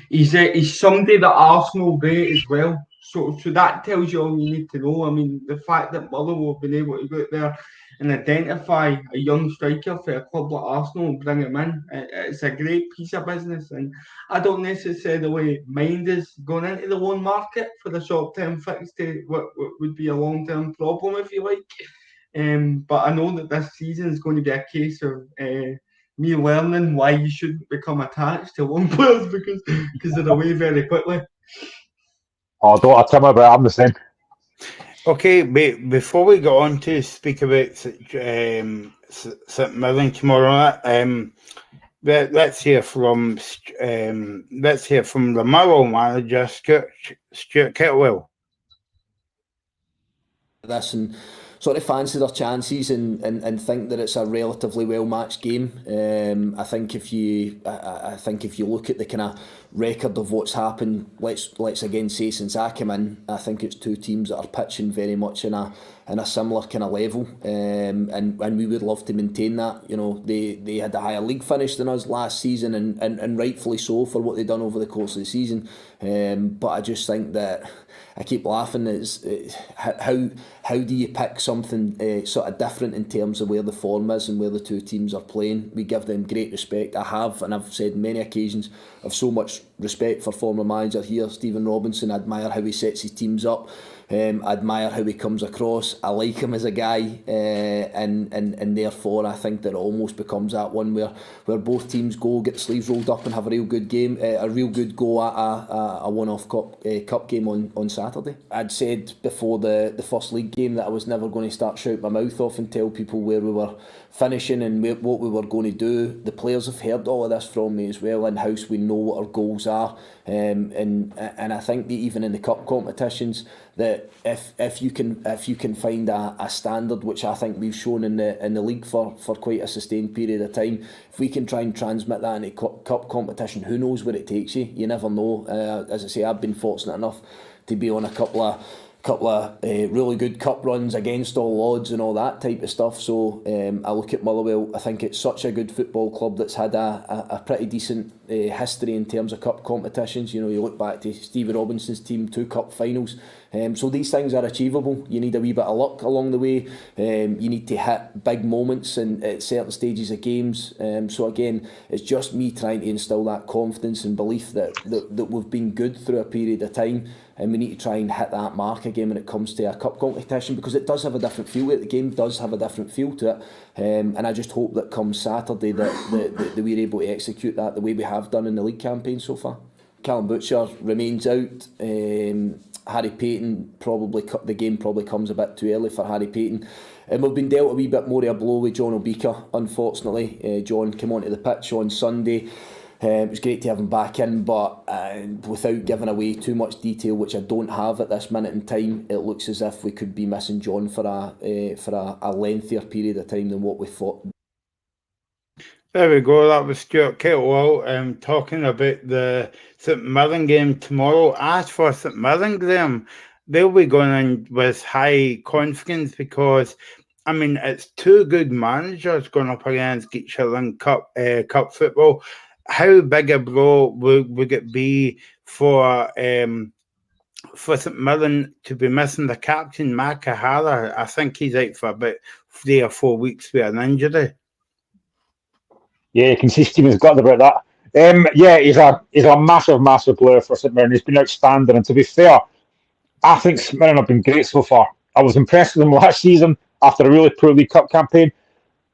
He's somebody that Arsenal rate as well. So that tells you all you need to know. I mean, the fact that Motherwell have been able to go out there and identify a young striker for a club like Arsenal and bring him in, it's a great piece of business. And I don't necessarily mind us going into the loan market for the short-term fix to what would be a long-term problem, if you like. But I know that this season is going to be a case of me learning why you shouldn't become attached to loan players because they're away very quickly. Oh, don't tell me about it. I'm the same. Okay, before we go on to speak about St Mirren tomorrow, let's hear from the Motherwell manager, Stuart Kettlewell. This and sort of fancy their chances and think that it's a relatively well matched game. I think if you look at the kind of record of what's happened, let's again say since I came in, I think it's two teams that are pitching very much in a similar kind of level, and we would love to maintain that. You know, they had a higher league finish than us last season, and rightfully so for what they've done over the course of the season. But I just think that I keep laughing is how do you pick something sort of different in terms of where the form is and where the two teams are playing. We give them great respect. I have, and I've said many occasions, I've so much respect for former manager here, Stephen Robinson. I admire how he sets his teams up. I admire how he comes across. I like him as a guy, and therefore I think that it almost becomes that one where both teams go, get the sleeves rolled up and have a real good game, a real good go at a one-off cup game on Saturday. I'd said before the first league game that I was never going to start shouting my mouth off and tell people where we were finishing and what we were going to do. The players have heard all of this from me as well. In-house we know what our goals are, and I think that even in the cup competitions that if you can find a standard, which I think we've shown in the league for quite a sustained period of time, if we can try and transmit that into cup competition, who knows where it takes you? You never know. As I say, I've been fortunate enough to be on a couple of really good cup runs against all odds and all that type of stuff. So I look at Motherwell, I think it's such a good football club that's had a pretty decent history in terms of cup competitions. You know, you look back to Stevie Robinson's team, 2 cup finals. So these things are achievable. You need a wee bit of luck along the way. You need to hit big moments at certain stages of games. So again, it's just me trying to instill that confidence and belief that we've been good through a period of time, and we need to try and hit that mark again when it comes to a cup competition, because it does have a different feel. The game does have a different feel to it, and I just hope that come Saturday that we're able to execute that the way we have done in the league campaign so far. Callum Butcher remains out. Harry Payton, the game probably comes a bit too early for Harry Payton. And we've been dealt a wee bit more of a blow with John Obika, unfortunately. John came onto the pitch on Sunday. It was great to have him back in, but without giving away too much detail, which I don't have at this minute in time, it looks as if we could be missing John for a lengthier period of time than what we thought. There we go. That was Stuart Kettlewell talking about the St Mirren game tomorrow. As for St Mirren, Graham, they'll be going in with high confidence because, I mean, it's 2 good managers going up against each other in cup football. How big a blow would it be for St Mirren to be missing the captain, Matt Kahara? I think he's out for about 3 or 4 weeks with an injury. Yeah, you can see Stephen's got about that. Yeah, he's a massive player for St Mirren. He's been outstanding, and to be fair, I think St Mirren have been great so far. I was impressed with them last season after a really poor League Cup campaign.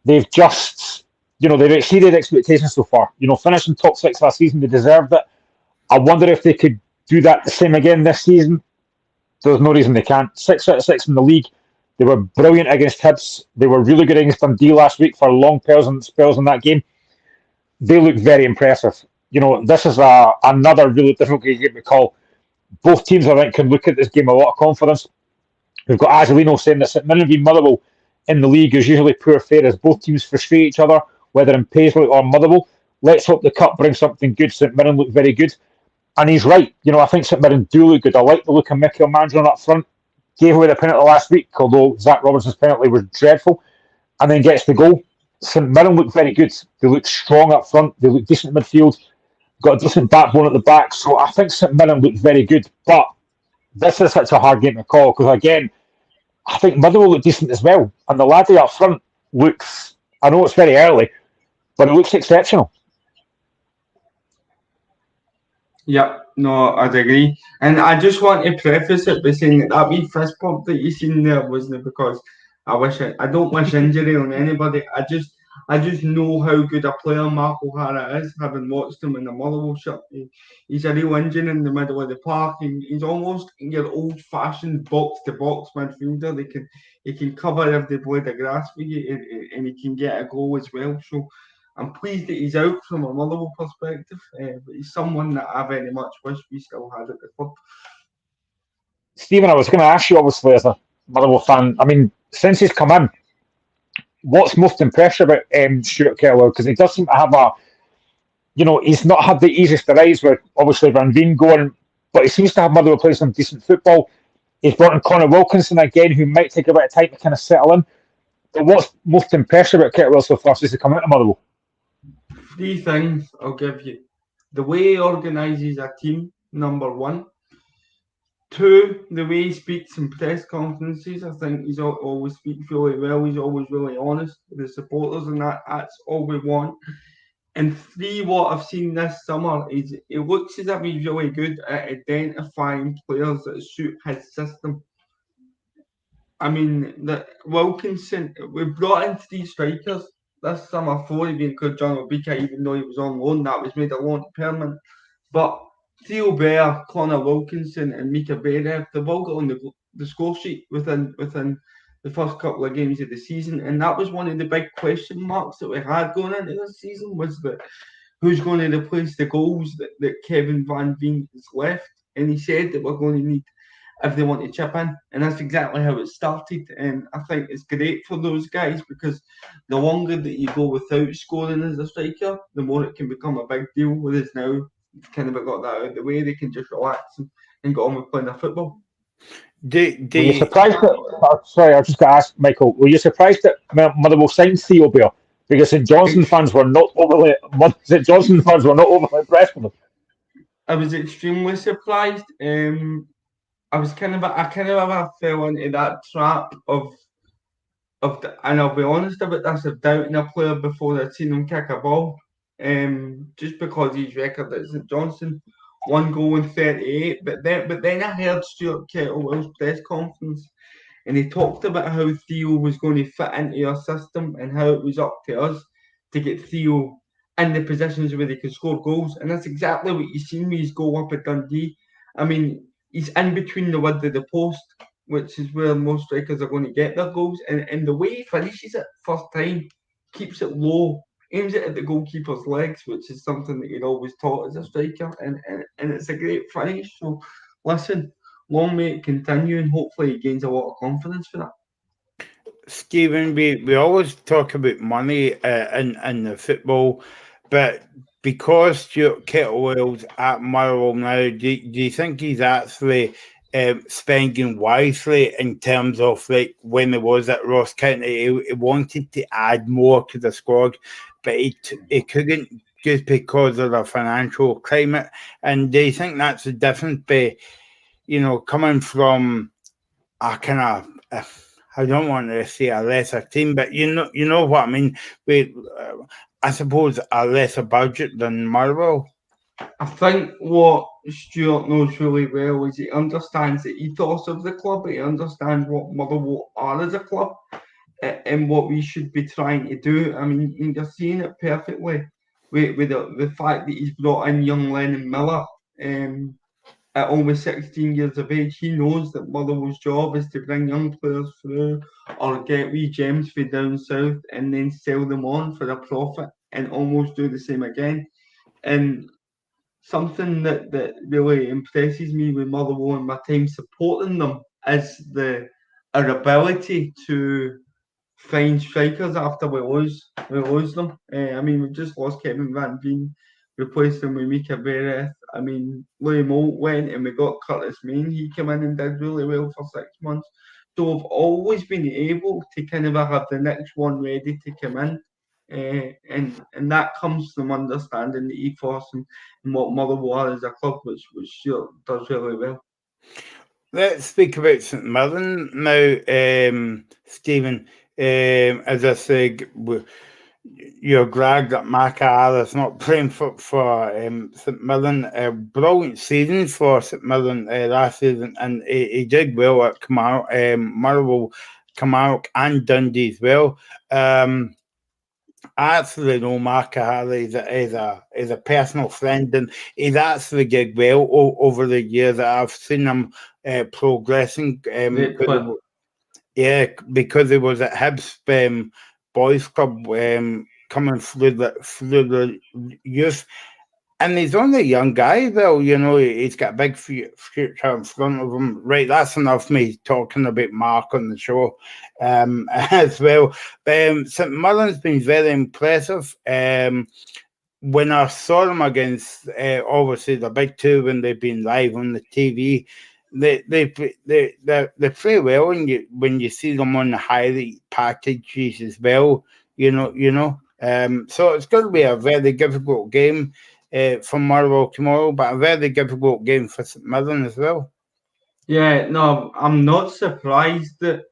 They've just, they've exceeded expectations so far. Finishing top 6 last season, they deserved it. I wonder if they could do that the same again this season. There's no reason they can't. 6 out of 6 in the league. They were brilliant against Hibs. They were really good against Dundee last week for long spells in that game. They look very impressive. This is another really difficult game to call. Both teams, I think, can look at this game with a lot of confidence. We've got Azulino saying that St Mirren v Motherwell in the league is usually poor fare as both teams frustrate each other, whether in Paisley or Motherwell. Let's hope the Cup brings something good. St Mirren look very good. And he's right. I think St Mirren do look good. I like the look of Mikel Mandron up front. Gave away the penalty last week, although Zach Robertson's penalty was dreadful, and then gets the goal. St Mirren look very good. They look strong up front. They look decent midfield. Got a decent backbone at the back. So I think St Mirren look very good. But this is such a hard game to call because, again, I think Motherwell look decent as well. And the laddie up front looks, I know it's very early, but it looks exceptional. Yeah, no, I'd agree. And I just want to preface it by saying that wee fist pump that you seen there wasn't because I don't wish injury on anybody. I just know how good a player Mark O'Hara is, having watched him in the Motherwell shirt. He's a real engine in the middle of the park. He's almost your old-fashioned box-to-box midfielder. He can cover every blade of grass for you, and he can get a goal as well. So I'm pleased that he's out from a Motherwell perspective, but he's someone that I very much wish we still had at the club. Stephen, I was going to ask you, obviously, as a Motherwell fan, I mean, since he's come in, what's most impressive about Stuart Kettlewell? Because he does seem to have he's not had the easiest of rides with, obviously, Van Veen going, but he seems to have Motherwell play some decent football. He's brought in Connor Wilkinson again, who might take a bit of time to kind of settle in. But what's most impressive about Kettlewell so far since he come into Motherwell? 3 things I'll give you. The way he organises a team, number 1. 2, the way he speaks in press conferences. I think he's always speaks really well. He's always really honest with the supporters, and that's all we want. And 3, what I've seen this summer is it looks as if he's really good at identifying players that suit his system. I mean, Wilkinson, we brought in 3 strikers this summer, 4 of include John Obika, even though he was on loan. That was made a loan permanent. But Theo Bear, Connor Wilkinson, and Mika Berev, they've all got on the score sheet within the first couple of games of the season. And that was one of the big question marks that we had going into this season, was that who's going to replace the goals that Kevin Van Veen has left. And he said that we're going to need if they want to chip in. And that's exactly how it started. And I think it's great for those guys because the longer that you go without scoring as a striker, the more it can become a big deal. Whereas now, you've kind of got that out of the way, they can just relax and get on with playing their football. Do Were you you surprised that? Sorry, I was just going to ask Michael. Were you surprised that Motherwell signed Theo Bear? Because St Johnson fans were not overly St Johnson fans were not overly impressed with him. I was extremely surprised. I kind of fell into that trap and I'll be honest about this, of doubting a player before I'd seen him kick a ball. Just because his record at St Johnson, 1 goal in 38. But then I heard Stuart Kettlewell's press conference, and he talked about how Theo was going to fit into your system and how it was up to us to get Theo in the positions where he could score goals. And that's exactly what you've seen with his goal up at Dundee. I mean, he's in between the wood of the post, which is where most strikers are going to get their goals. And the way he finishes it first time, keeps it low, aims it at the goalkeeper's legs, which is something that you're always taught as a striker. And it's a great finish. So, listen, long may it continue, and hopefully he gains a lot of confidence for that. Stephen, we always talk about money in the football, but because Stuart Kettlewell's at Motherwell now, do you think he's actually spending wisely in terms of like when he was at Ross County? He wanted to add more to the squad, but he couldn't just because of the financial climate. And do you think that's the difference by, coming from a kind of I don't want to say a lesser team, but you know what I mean. I suppose a lesser budget than Motherwell. I think what Stuart knows really well is he understands the ethos of the club. He understands what Motherwell are as a club and what we should be trying to do. I mean, you're seeing it perfectly with the fact that he's brought in young Lennon Miller. At almost 16 years of age, he knows that Motherwell's job is to bring young players through or get wee gems for down south and then sell them on for a profit and almost do the same again. And something that really impresses me with Motherwell and my time supporting them is our ability to find strikers after we lose them. I mean, we've just lost Kevin Van Veen, replaced him with Mika Bereth. I mean, Louis Moult went and we got Curtis Main. He came in and did really well for 6 months. So we've always been able to kind of have the next one ready to come in. And that comes from understanding the ethos and what Motherwell are as a club, which sure does really well. Let's speak about St Mirren now, Stephen. As I said, you're glad that Maka is not playing for St Mirren. Brilliant season for St Mirren last season, and he did well at Motherwell, Kilmarnock, and Dundee as well. I actually know Mark Harley is a personal friend, and he's actually did well over the years. I've seen him progressing. Because he was at Hibs Boys Club coming through the youth. And he's only a young guy, though, he's got a big future in front of him. Right, that's enough me talking about Mark on the show as well. St Mirren's been very impressive. When I saw them against, obviously, the big two when they've been live on the TV, they play well when you see them on the highlight packages as well, So it's going to be a very difficult game for Motherwell tomorrow, but a very difficult game for St Mirren as well. Yeah, no, I'm not surprised that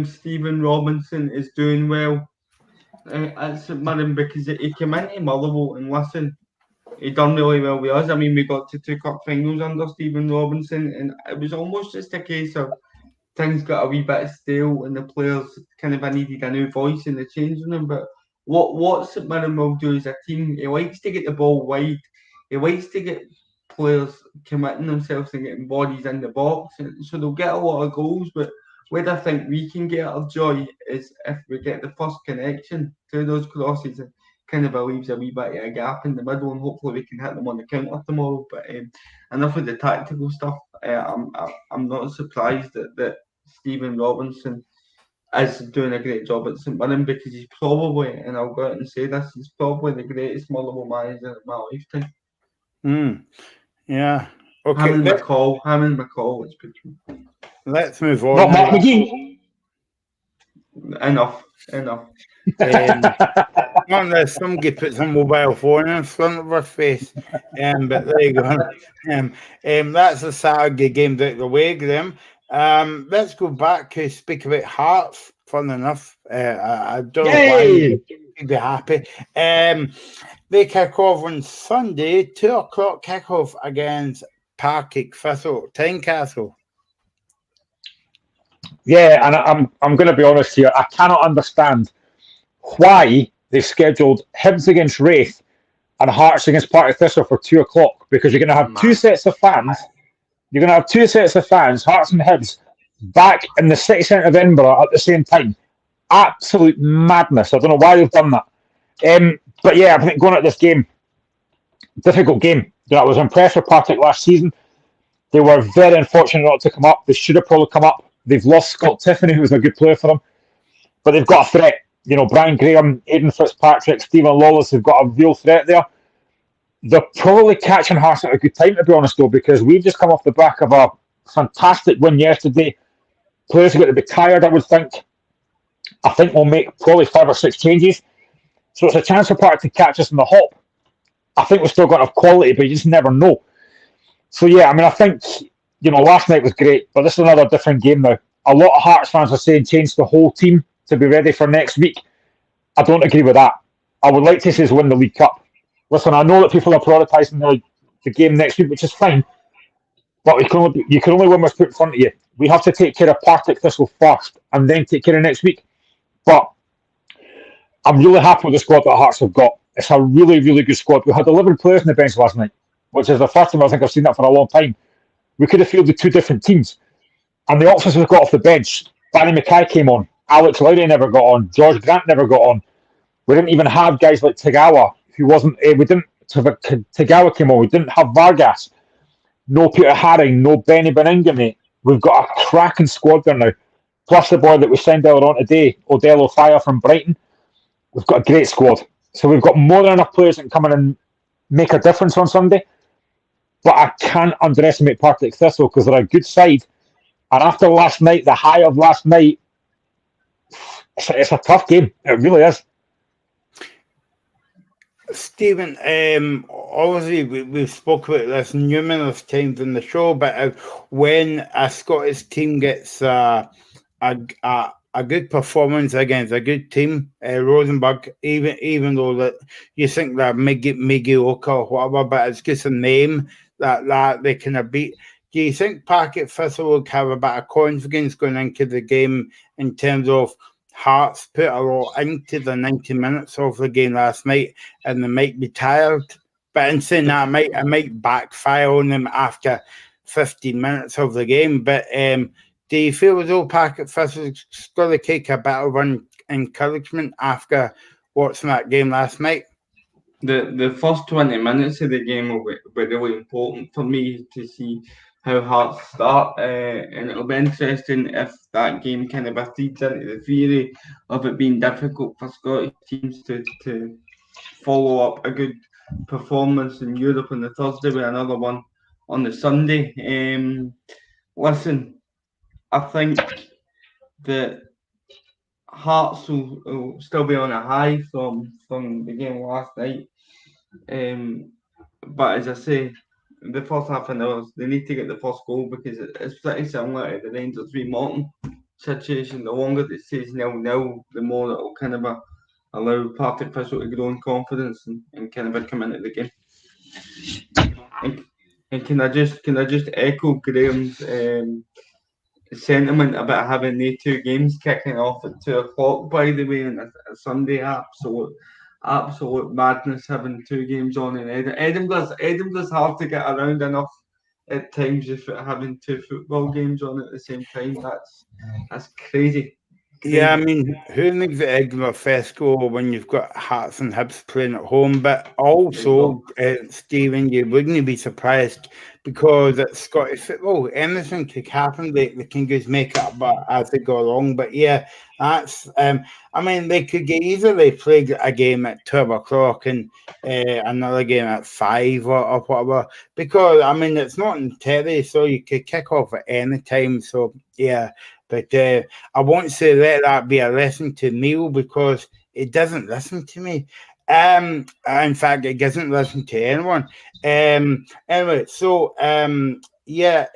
Stephen Robinson is doing well at St Mirren because he came into Motherwell and listen, he done really well with us. I mean, we got to 2 cup finals under Stephen Robinson, and it was almost just a case of things got a wee bit stale and the players kind of needed a new voice in the changing room. But what St Mirren will do as a team, he likes to get the ball wide. He likes to get players committing themselves and getting bodies in the box. And so they'll get a lot of goals. But where I think we can get our joy is if we get the first connection to those crosses and kind of leaves a wee bit of a gap in the middle, and hopefully we can hit them on the counter tomorrow. But enough of the tactical stuff. I'm not surprised that Stephen Robinson is doing a great job at St Mirren, because he's probably, and I'll go out and say this, he's probably the greatest Motherwell manager of my lifetime. Yeah. Okay. Him and McCall, it's between. Let's move on. Not Mark McGee. Enough. Unless somebody puts a mobile phone in front of our face. But there you go. That's a Saturday game out the way, Graham. Let's go back to speak about Hearts. Fun enough. I don't know why you'd be happy. They kick off on Sunday, 2:00 kickoff against Partick Thistle, Tynecastle. Yeah, and I'm going to be honest here. I cannot understand why they scheduled Hibs against Wraith and Hearts against Partick Thistle for 2:00, because you're going to have two sets of fans. You're going to have two sets of fans, Hearts and Hibs, back in the city centre of Edinburgh at the same time. Absolute madness. I don't know why they've done that. But yeah, I think going at this game, difficult game. I was impressed with Partick last season. They were very unfortunate not to come up. They should have probably come up. They've lost Scott Tiffany, who was a good player for them. But they've got a threat. You know, Brian Graham, Aidan Fitzpatrick, Stephen Lawless have got a real threat there. They're probably catching Hearts at a good time, to be honest, though, because we've just come off the back of a fantastic win yesterday. Players are going to be tired, I would think. I think we'll make probably 5 or 6 changes. So it's a chance for Partick to catch us in the hop. I think we're still going to have quality, but you just never know. So yeah, I mean, I think, you know, last night was great, but this is another different game now. A lot of Hearts fans are saying change the whole team to be ready for next week. I don't agree with that. I would like to see us win the League Cup. Listen, I know that people are prioritising the game next week, which is fine, but you can only win what's put in front of you. We have to take care of Partick Thistle first and then take care of next week. But I'm really happy with the squad that Hearts have got. It's a really, really good squad. We had 11 players on the bench last night, which is the first time I think I've seen that for a long time. We could have fielded 2 different teams. And the options we've got off the bench, Barry Mackay came on, Alex Lowry never got on, George Grant never got on. We didn't even have guys like Tagawa, who wasn't. Tagawa came on. We didn't have Vargas. No Peter Haring, no Benny Beningame. We've got a cracking squad there now. Plus the boy that we signed earlier on today, Odell O'Fire from Brighton. We've got a great squad. So we've got more than enough players that can come in and make a difference on Sunday. But I can't underestimate Partick Thistle because they're a good side. And after last night, the high of last night, it's a tough game. It really is. Stephen, obviously we've spoken about this numerous times in the show, but when a Scottish team gets a good performance against a good team, Rosenborg, even though that you think they're mediocre or whatever, but it's just a name that they can beat. Do you think Partick Thistle will have a bit of confidence going into the game in terms of Hearts put a lot into the 90 minutes of the game last night and they might be tired? But in saying that, it might backfire on them after 15 minutes of the game. But do you feel as though Partick Thistle's going to take a bit of encouragement after watching that game last night? The first 20 minutes of the game will be really important for me to see how Hearts start, and it'll be interesting if that game kind of feeds into the theory of it being difficult for Scottish teams to follow up a good performance in Europe on the Thursday with another one on the Sunday. Listen, I think that Hearts will still be on a high from the game last night. But as I say, the first half an hour, they need to get the first goal because it's pretty similar to the Rangers v Morton situation. The longer it stays 0-0, the more it will kind of allow Partick Thistle to grow in confidence and kind of come into the game. And can I just echo Graham's sentiment about having the 2 games kicking off at 2:00, by the way, on a Sunday? Absolute madness having 2 games on in Edinburgh. Edinburgh's hard to get around enough at times if having 2 football games on at the same time. That's crazy. Yeah, I mean, who makes it Edinburgh Fesco when you've got Hearts and Hibs playing at home? But also, Stephen, you wouldn't be surprised because it's Scottish football. Anything could happen. They can just make it up as they go along. But yeah, that's. I mean, they could get easily play a game at 12 o'clock and another game at 5 or whatever. Because I mean, it's not in Terry, so you could kick off at any time. So yeah. But I won't say let that be a lesson to Neil because it doesn't listen to me. In fact, it doesn't listen to anyone. Anyway, so yeah,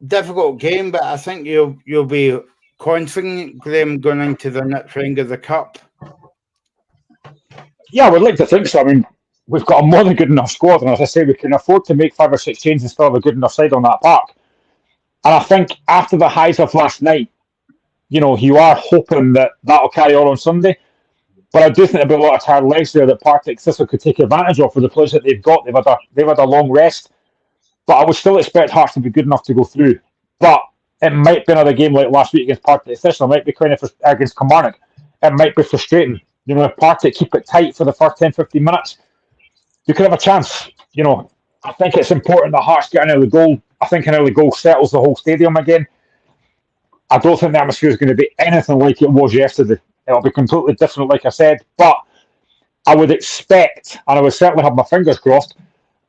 difficult game, but I think you'll be confident, Graham, going into the next round of the cup. Yeah, I would like to think so. I mean, we've got a more than good enough squad, and as I say, we can afford to make 5 or 6 changes and still have a good enough side on that park. And I think after the highs of last night, you are hoping that that'll carry on Sunday. But I do think there'll be a lot of tired legs there that Partick Thistle could take advantage of for the players that they've got. They've had a long rest, but I would still expect Hearts to be good enough to go through. But it might be another game like last week against Partick Thistle. It might be kind of against Kilmarnock. It might be frustrating. If Partick keep it tight for the first 10, 15 minutes, you could have a chance. I think it's important that Hearts get an early goal. I think an early goal settles the whole stadium again. I don't think the atmosphere is going to be anything like it was yesterday. It'll be completely different, like I said. But I would expect, and I would certainly have my fingers crossed,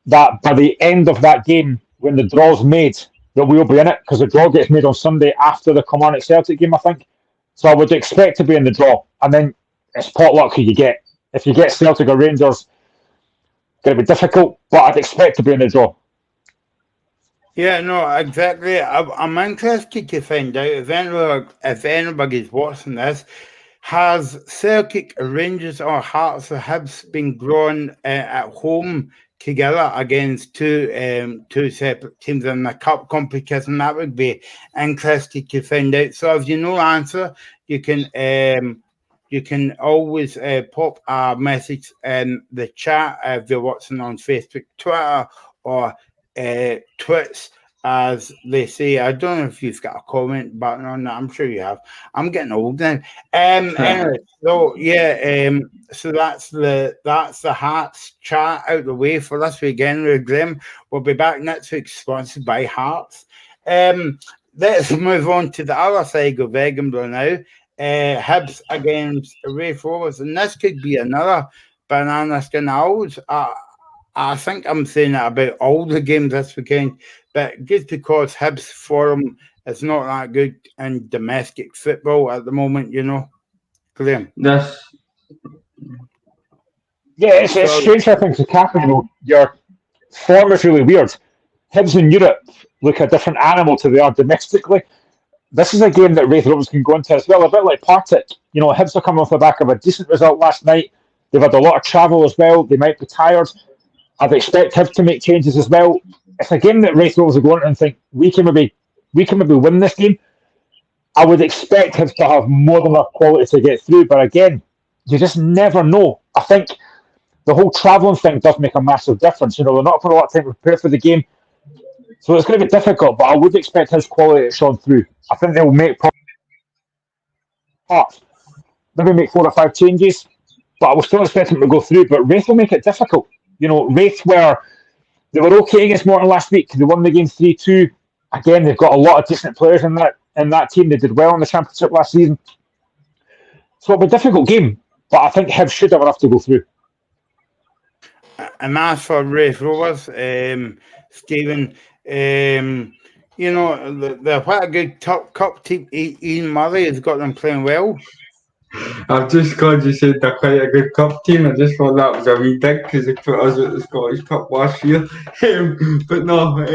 that by the end of that game, when the draw's made, that we'll be in it, because the draw gets made on Sunday after the Kilmarnock Celtic game, I think. So I would expect to be in the draw. And then it's potluck who you get. If you get Celtic or Rangers, it's going to be difficult, but I'd expect to be in the draw. Yeah, no, exactly. I'm interested to find out if anybody's watching this, has Celtic, Rangers, or Hearts or Hibs been drawn at home together against two separate teams in the cup competition? That would be interesting to find out. So if you know the answer, you can always pop a message in the chat if you're watching on Facebook, Twitter, or twits, as they say. I don't know if you've got a comment button on that. I'm sure you have. I'm getting old now. Anyway, so yeah, so that's the Hearts chat out the way for this weekend with Graham. We'll be back next week, sponsored by Hearts. Let's move on to the other side of Edinburgh now. Hibs against Raith Rovers, and this could be another banana skin. I think I'm saying that about all the games this weekend, but just because Hibs' form is not that good in domestic football at the moment, Graham. This. Yeah, it's strange how things have happened. Your form is really weird. Hibs in Europe look a different animal to they are domestically. This is a game that Raith Rovers can go into as well, a bit like Partick. Hibs are coming off the back of a decent result last night. They've had a lot of travel as well. They might be tired. I'd expect Hibs to make changes as well. It's a game that Raith Rovers are going to and think we can maybe win this game. I would expect Hibs to have more than enough quality to get through, but again, you just never know. I think the whole travelling thing does make a massive difference. They're not putting a lot of time to prepare for the game, so it's going to be difficult. But I would expect his quality to shine through. I think they'll make maybe make 4 or 5 changes, but I was still expecting them to go through. But Raith will make it difficult. Raith they were okay against Morton last week. They won the game 3-2. Again, they've got a lot of decent players in that team. They did well in the Championship last season. So it'll be a difficult game, but I think Hibs should have enough to go through. And as for Raith Rovers, Stephen, they're quite a good top cup team. Ian Murray has got them playing well. I've just glad you said they're quite a good cup team. I just thought that was a wee dig because they put us at the Scottish Cup last year. But no,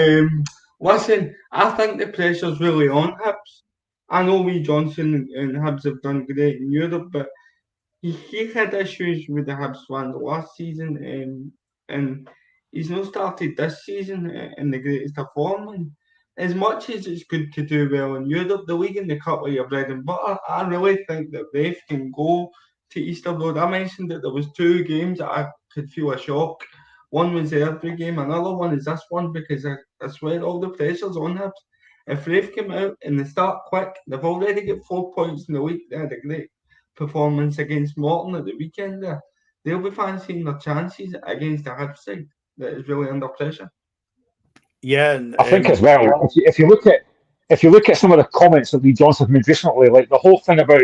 listen, I think the pressure's really on Hibs. I know Wee Johnson and Hibs have done great in Europe, but he had issues with the Hibs fans last season, and he's not started this season in the greatest of form. And as much as it's good to do well in Europe, the league and the cup are your bread and butter. I really think that Raith can go to Easter Road. I mentioned that there was 2 games that I could feel a shock. One was the Airdrie game, another one is this one because I swear all the pressure's on Hibs. If they've come out and they start quick, they've already got 4 points in the week. They had a great performance against Morton at the weekend there. They'll be fancying their chances against a Hibs side that is really under pressure. Yeah, I think as well. If you look at some of the comments that Lee Johnson made recently, like the whole thing about,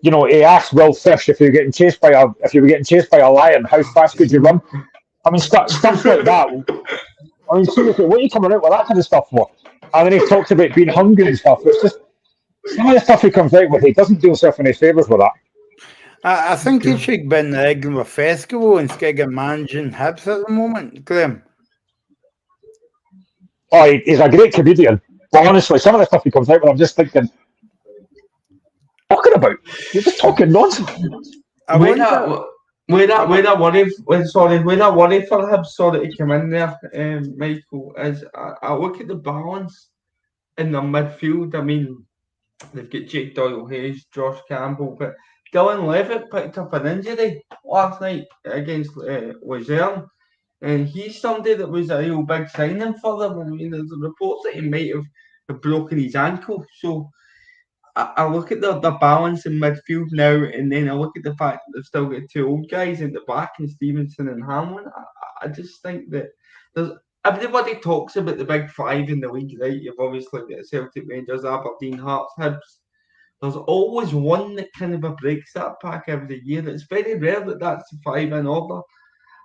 he asked Will Fish if you were getting chased by a lion, how fast could you run? I mean, stuff like that. I mean, seriously, what are you coming out with that kind of stuff for? And then he talks about being hungry and stuff. It's just some of the stuff he comes out with. He doesn't do himself any favours with that. I think he should be in the regular festival instead of managing Hibs at the moment, Graham. Oh, he's a great comedian. But honestly, some of the stuff he comes out with, I'm just thinking, talking about? You're just talking nonsense. Where that worry for Hibs, sorry to come in there, Michael, is I look at the balance in their midfield. I mean, they've got Jake Doyle-Hayes, Josh Campbell, but Dylan Levitt picked up an injury last night against Luzerne, and he's somebody that was a real big signing for them. I mean, there's reports that he might have broken his ankle. So I look at the balance in midfield now, and then I look at the fact that they've still got two old guys at the back in Stevenson and Hamlin. I just think that everybody talks about the big five in the league, right? You've obviously got Celtic, Rangers, Aberdeen, Hearts, Hibs. There's always one that kind of breaks that pack every year. It's very rare that that's the five in order.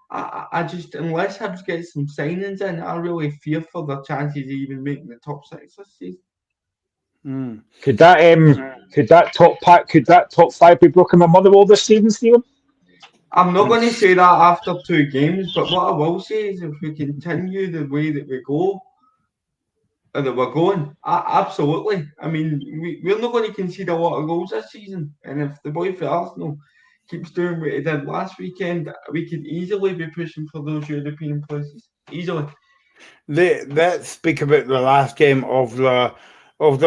I just, unless Hibs get some signings in, I really fear for their chances of even making the top six this season. Could that top five be broken by Motherwell this season, Stephen? I'm not going to say that after 2 games, but what I will say is if we continue the way that we go, or that we're going, absolutely. I mean, we're not going to concede a lot of goals this season, and if the boy for Arsenal keeps doing what he did last weekend, we could easily be pushing for those European places. Easily. Let's speak about the last game of the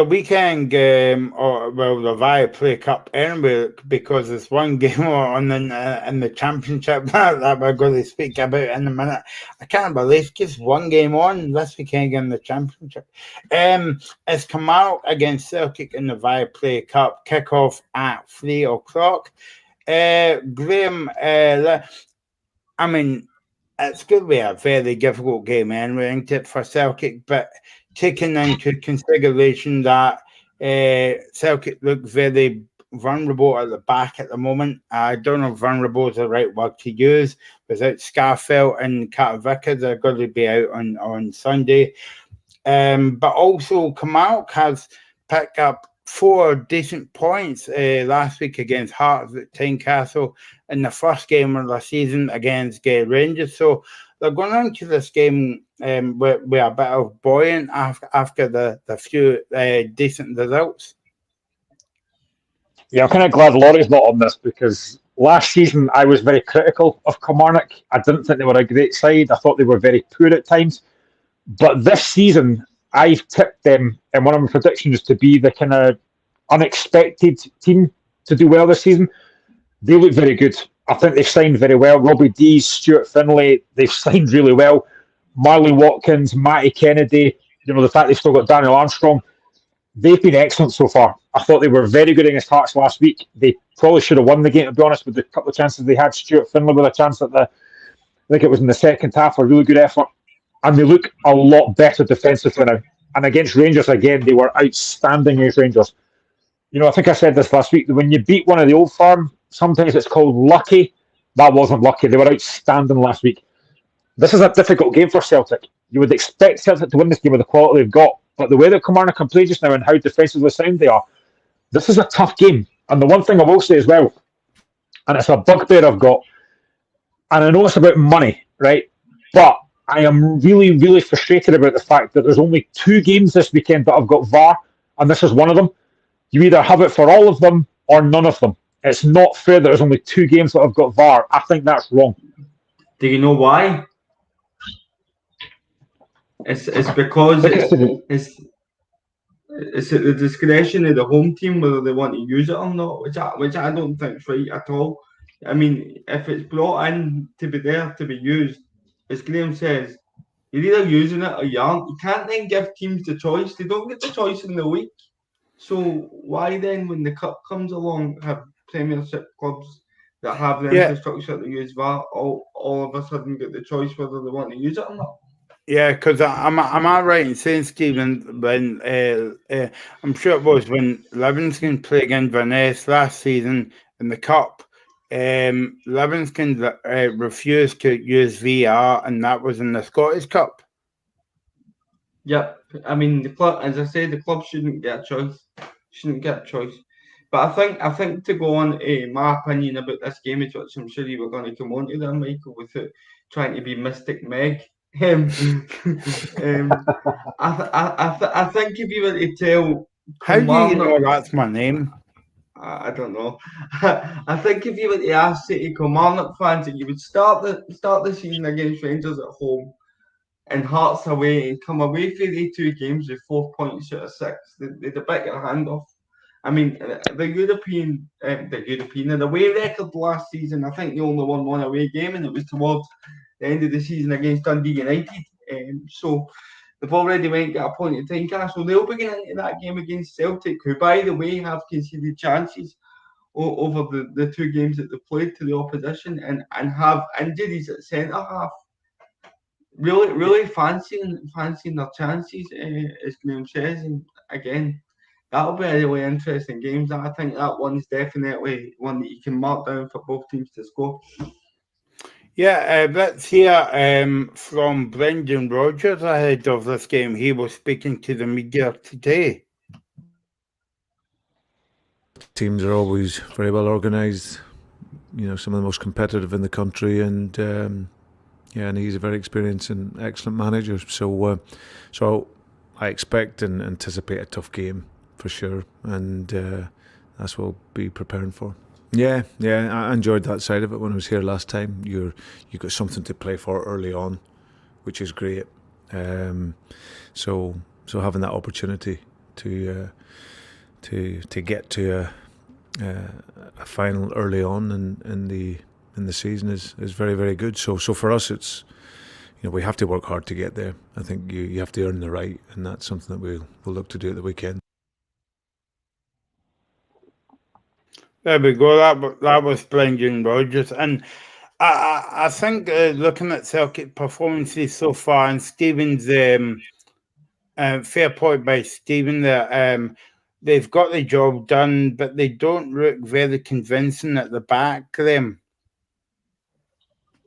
weekend game, or the Viaplay Cup anyway, because there's one game on in the championship that we're going to speak about in a minute. I can't believe just one game on this weekend in the championship. It's Kilmarnock against Celtic in the Viaplay Cup, kickoff at 3:00. Graham, I mean, it's going to be a very difficult game anyway, isn't it, for Celtic, but taking into consideration that Celtic look very vulnerable at the back at the moment. I don't know if vulnerable is the right word to use. Without Scarfell and Katowice, they're going to be out on Sunday. But also, Kilmarnock has picked up 4 decent points last week against Hearts at Tynecastle in the first game of the season against Rangers. So they're going into this game with a bit of buoyant after the few decent results. Yeah, I'm kind of glad Laurie's not on this because last season I was very critical of Kilmarnock. I didn't think they were a great side. I thought they were very poor at times. But this season, I've tipped them in one of my predictions to be the kind of unexpected team to do well this season. They look very good. I think they've signed very well. Robbie Dees, Stuart Finlay, they've signed really well. Marley Watkins, Matty Kennedy, the fact they've still got Daniel Armstrong. They've been excellent so far. I thought they were very good against Hearts last week. They probably should have won the game, to be honest, with the couple of chances they had. Stuart Finlay with a chance I think it was in the second half, a really good effort. And they look a lot better defensively now. And against Rangers, again, they were outstanding against Rangers. I think I said this last week, that when you beat one of the Old Firm, sometimes it's called lucky. That wasn't lucky. They were outstanding last week. This is a difficult game for Celtic. You would expect Celtic to win this game with the quality they've got. But the way that Kilmarnock can play just now and how defensively sound they are, this is a tough game. And the one thing I will say as well, and it's a bugbear I've got, and I know it's about money, right? But I am really, really frustrated about the fact that there's only 2 games this weekend that I've got VAR, and this is one of them. You either have it for all of them or none of them. It's not fair that there's only 2 games that I've got VAR. I think that's wrong. Do you know why? It's because it's at the discretion of the home team whether they want to use it or not, which I don't think is right at all. I mean, if it's brought in to be there to be used, as Graham says, You're either using it or you aren't. You can't then give teams the choice. They don't get the choice in the week. So why then, when the cup comes along, have Premiership clubs that have the infrastructure to use VAR all of a sudden get the choice whether they want to use it or not? Yeah, because am I right in saying, Stephen, when I'm sure it was when Livingston played against Inverness last season in the cup, Livingston refused to use VR, and that was in the Scottish Cup. Yep. I mean, the club, as I said, the club shouldn't get a choice. But I think to go on my opinion about this game, which I'm sure you were going to come on to there, Michael, without trying to be Mystic Meg. I think if you were to tell, how do you know that's my name? I don't know. I think if you were to ask City Kilmarnock fans that you would start the season against Rangers at home and Hearts away and come away from the 2 games with 4 points out of 6, they'd a bit your hand off. I mean, the away record last season, I think they only won 1 away game, and it was towards the end of the season against Dundee United. So they've already went and got a point in Tynecastle. They'll be getting into that game against Celtic, who, by the way, have conceded chances over the 2 games that they've played to the opposition and have injuries at centre half. Really fancying their chances, as Graham says, and again, that'll be a really interesting game. I think that one's definitely one that you can mark down for both teams to score. Yeah, let's hear from Brendan Rodgers ahead of this game. He was speaking to the media today. Teams are always very well organised, some of the most competitive in the country, and and he's a very experienced and excellent manager. So I expect and anticipate a tough game for sure, and that's what we'll be preparing for. Yeah, I enjoyed that side of it when I was here last time. You got something to play for early on, which is great. So having that opportunity to get to a final early on in the season is very, very good. So for us, it's we have to work hard to get there. I think you have to earn the right, and that's something that we'll look to do at the weekend. There we go. That was Brendan Rodgers, and I think looking at Celtic performances so far, and Stephen's fair point by Stephen there. They've got the job done, but they don't look very convincing at the back, Graham.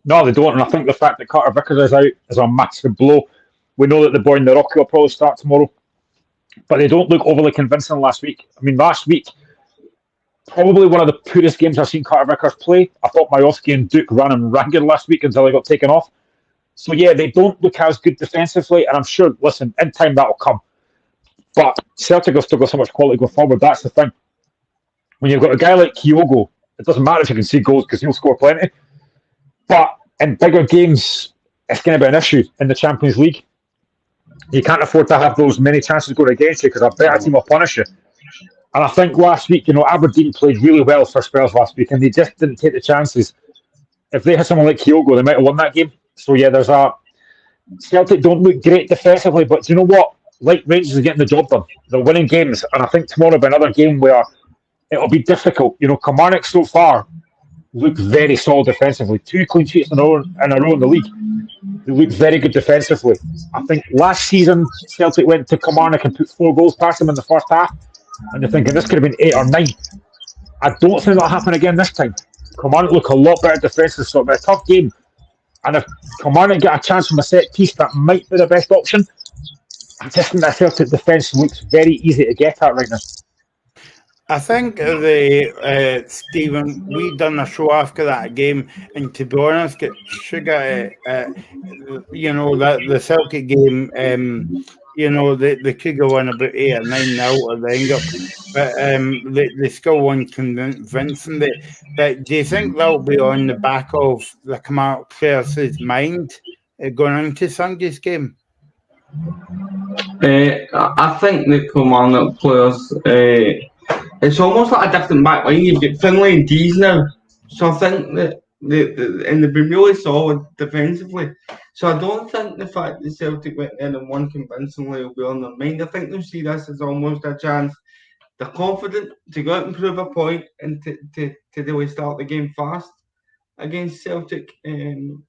No, they don't, and I think the fact that Carter Vickers is out is a massive blow. We know that the boy in the Rocky will probably start tomorrow, but they don't look overly convincing last week. I mean, last week, probably one of the poorest games I've seen Carter Vickers play. I thought Majowski and Duke ran him ragged last week until they got taken off. So yeah, they don't look as good defensively, and I'm sure, listen, in time that'll come. But Celtic have still got so much quality going forward. That's the thing. When you've got a guy like Kyogo, it doesn't matter if you can see goals because he'll score plenty. But in bigger games, it's going to be an issue in the Champions League. You can't afford to have those many chances going against you because a better team will punish you. And I think last week, Aberdeen played really well for Spurs last week, and they just didn't take the chances. If they had someone like Kyogo, they might have won that game. So yeah, Celtic don't look great defensively, but do you know what? Like Rangers are getting the job done. They're winning games, and I think tomorrow will be another game where it'll be difficult. Kilmarnock so far look very solid defensively. 2 clean sheets in a row in the league. They look very good defensively. I think last season Celtic went to Kilmarnock and put 4 goals past them in the first half, and you're thinking this could have been 8 or 9. I don't think that'll happen again this time. Kilmarnock look a lot better defensively, so it'll be a tough game. And if Kilmarnock get a chance from a set piece, that might be the best option. I just think that Celtic defence looks very easy to get at right now. I think Stephen, we done a show after that game, and to be honest, the Celtic game, they could go on about 8 or 9 now at the end up, but they still won convincingly. But do you think that'll be on the back of the Kilmarnock players' mind going into Sunday's game? I think the Kilmarnock players, it's almost like a different back line. You've got Finlay and Dees now, so I think that and they've been really solid defensively. So I don't think the fact that Celtic went in and won convincingly will be on their mind. I think they'll see this as almost a chance. They're confident to go out and prove a point and to really start the game fast against Celtic, and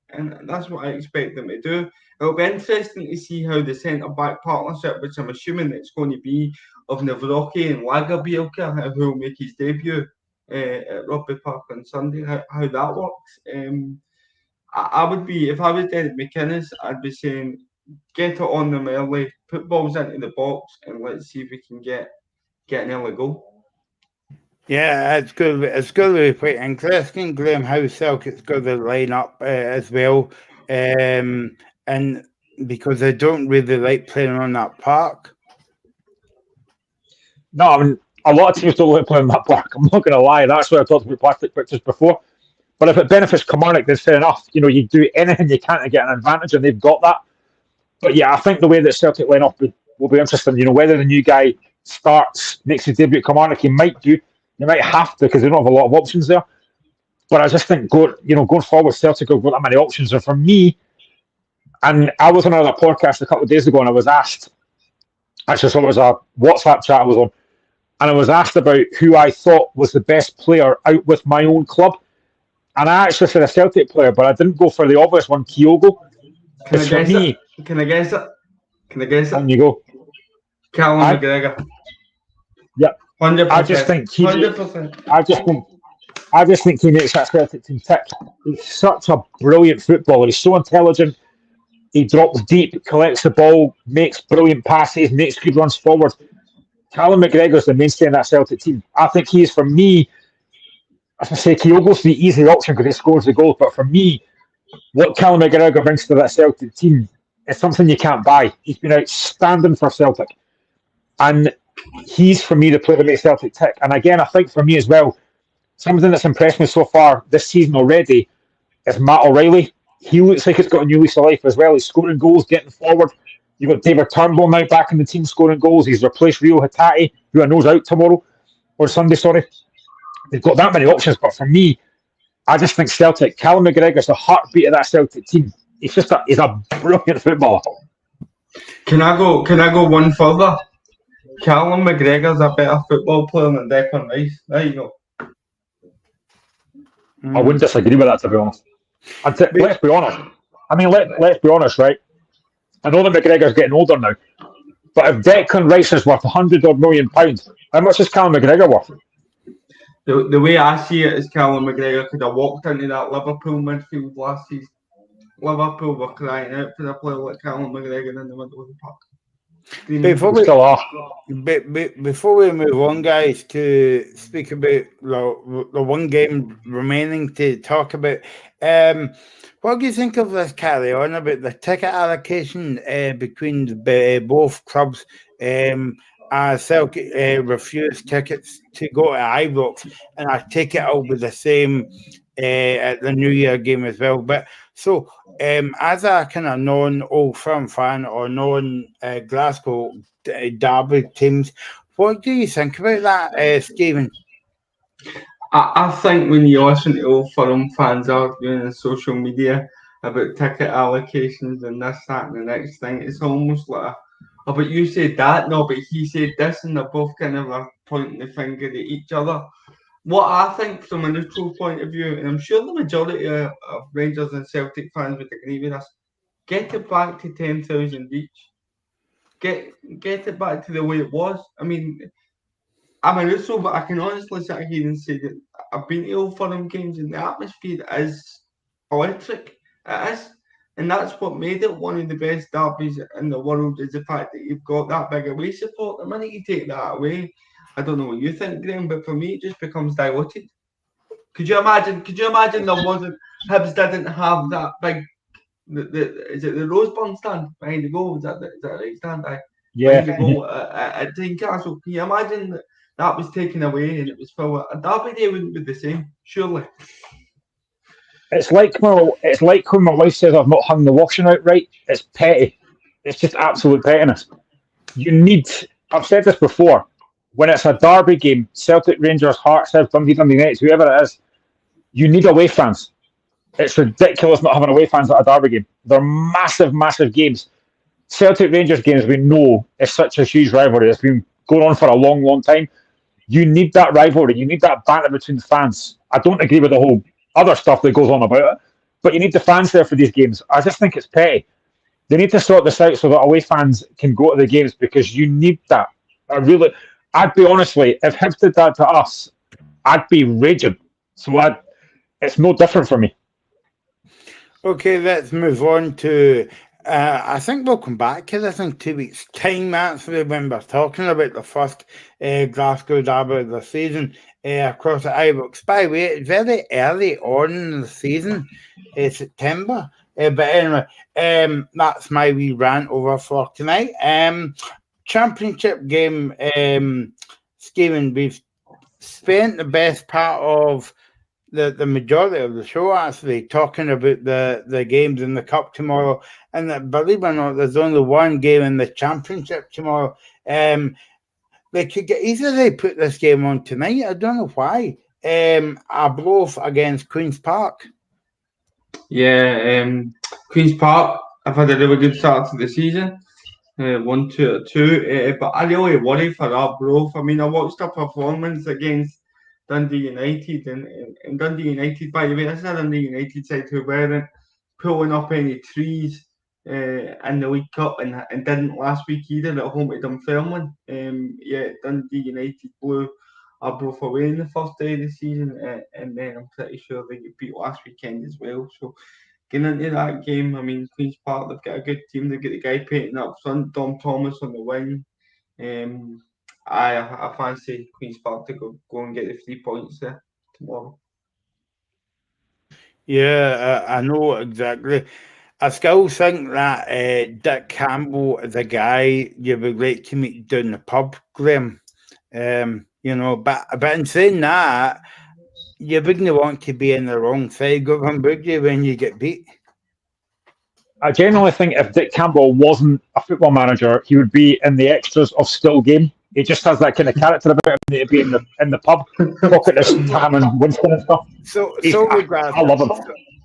that's what I expect them to do. It'll be interesting to see how the centre-back partnership, which I'm assuming it's going to be of Navrocki and Lagerbielke, who will make his debut at Rugby Park on Sunday, how that works. I would be, if I was Derek McInnes, I'd be saying, get it on them early, put balls into the box, and let's see if we can get an early goal. Yeah, it's going to be quite interesting, Graham, how Celtic's going to line up as well. And because they don't really like playing on that park. No, I mean, a lot of teams don't like playing on that park. I'm not going to lie. That's why I talked about plastic pitches before. But if it benefits Kilmarnock, then fair enough. You know, you do anything you can to get an advantage, and they've got that. But yeah, I think the way that Celtic line up will be interesting. You know, whether the new guy starts, makes his debut at Kilmarnock, he might do. You might have to because they don't have a lot of options there. But I just think going forward, Celtic have got that many options. And for me, and I was on another podcast a couple of days ago, and I was asked, actually, so it was a WhatsApp chat I was on, and I was asked about who I thought was the best player out with my own club. And I actually said a Celtic player, but I didn't go for the obvious one, Kyogo. Can I guess it? On you go. Callum McGregor. Yep. 100%. I just think 100%. I just think he makes that Celtic team tick. He's such a brilliant footballer. He's so intelligent. He drops deep, collects the ball, makes brilliant passes, makes good runs forward. Callum McGregor's the mainstay in that Celtic team. I think he is, for me, as I say, Kyogo's the easy option because he scores the goals. But for me, what Callum McGregor brings to that Celtic team is something you can't buy. He's been outstanding for Celtic. And he's, for me, the player that makes Celtic tick. And again, I think for me as well, something that's impressed me so far this season already is Matt O'Reilly. He looks like he's got a new lease of life as well. He's scoring goals, getting forward. You've got David Turnbull now back in the team scoring goals. He's replaced Rio Hatate, who I know's out tomorrow, or Sunday, sorry. They've got that many options, but for me, I just think Celtic, Callum McGregor's the heartbeat of that Celtic team. He's a brilliant footballer. Can I go one further? Callum McGregor's a better football player than Declan Rice. There you go. I wouldn't disagree with that, to be honest. Let's be honest. I mean, let's be honest, right? I know that McGregor's getting older now, but if Declan Rice is worth £100 million, how much is Callum McGregor worth? The way I see it is Callum McGregor could have walked into that Liverpool midfield last season. Liverpool were crying out for a player like Callum McGregor in the middle of the park. Before we move on, guys, to speak about the one game remaining to talk about, what do you think of this carry on about the ticket allocation between both clubs? Celtic refused tickets to go to Ibrox, and I take it it'll be the same at the New Year game as well. But so, as a kind of non-Old Firm fan or non-Glasgow derby teams, what do you think about that, Stephen? I think when you listen to Old Firm fans arguing on social media about ticket allocations and this, that, and the next thing, it's almost like but you said that, no, but he said this, and they're both kind of pointing the finger at each other. What I think from a neutral point of view, and I'm sure the majority of Rangers and Celtic fans would agree with us, get it back to 10,000 each. Get it back to the way it was. I mean, I'm a neutral, but I can honestly sit here and say that I've been to Old Firm games, and the atmosphere is electric. It is. And that's what made it one of the best derbies in the world, is the fact that you've got that big away support. The minute you take that away, I don't know what you think, Graham, but for me it just becomes diluted. Could you imagine there wasn't, Hibs didn't have that big, is it the Roseburn stand behind the goal? Is that right stand? Yeah. Behind the goal at Tynecastle. Can you imagine that was taken away and it was full of, a derby day wouldn't be the same, surely. It's like when my wife says I've not hung the washing out right. It's petty. It's just absolute pettiness. I've said this before, when it's a derby game, Celtic, Rangers, Hearts, Dundee United, whoever it is, you need away fans. It's ridiculous not having away fans at a derby game. They're massive, massive games. Celtic Rangers games, we know, is such a huge rivalry. It's been going on for a long, long time. You need that rivalry. You need that banter between the fans. I don't agree with the whole other stuff that goes on about it, but you need the fans there for these games. I just think it's petty. They need to sort this out so that away fans can go to the games because you need that. I'd be honestly, if Hibs did that to us, I'd be raging. So it's no different for me. Okay, let's move on to. I think we'll come back to this in 2 weeks' time, actually, when we're talking about the first Glasgow derby of the season across the Ibrox. By the way, it's very early on in the season, September. But anyway, that's my wee rant over for tonight. Championship game, Stephen, we've spent the best part of the majority of the show actually talking about the games in the cup tomorrow, and believe it or not, there's only one game in the championship tomorrow. They could easily put this game on tonight. I don't know why. Arbroath against Queen's Park. Yeah, Queen's Park have had a really good start to the season. 1-2, but I really worry for Arbroath. I mean, I watched a performance against Dundee United, and Dundee United, by the way, this is a Dundee United side who weren't pulling up any trees in the League Cup and didn't last week either at home to Dunfermline. Dundee United blew Arbroath away in the first day of the season, and then I'm pretty sure they get beat last weekend as well. So getting into that game, I mean, Queen's Park, they've got a good team. They've got the guy painting up front, Dom Thomas on the wing. I fancy Queen's Park to go and get the 3 points there tomorrow. Yeah, I know exactly. I still think that Dick Campbell is a guy you would like to meet down the pub, Graham. But in saying that, you wouldn't want to be in the wrong side of him, would you, when you get beat? I genuinely think if Dick Campbell wasn't a football manager, he would be in the extras of Still Game. He just has that kind of character about him to be in the pub, talking to Tam and Winston and stuff. I love him.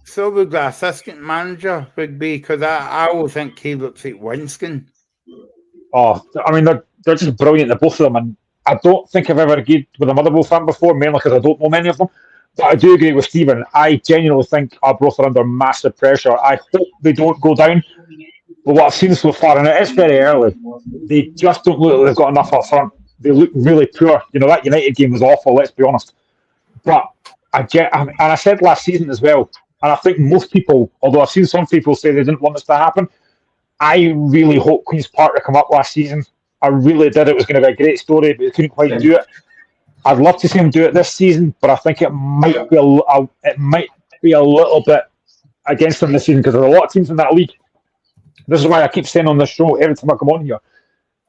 So would the assistant manager would be, because I always think he looks like Winston. Oh, I mean, they're just brilliant, the both of them, and I don't think I've ever agreed with a Motherwell fan before, mainly because I don't know many of them. But I do agree with Stephen. I genuinely think Arbroath are under massive pressure. I hope they don't go down. But what I've seen so far, and it is very early, they just don't look like they've got enough up front. They look really poor. That United game was awful, let's be honest. But I said last season as well, and I think most people, although I've seen some people say they didn't want this to happen, I really hope Queen's Park to come up last season. I really did. It was going to be a great story, but they couldn't quite do it. I'd love to see them do it this season, but I think it might be a little bit against them this season because there's a lot of teams in that league. This is why I keep saying on this show every time I come on here,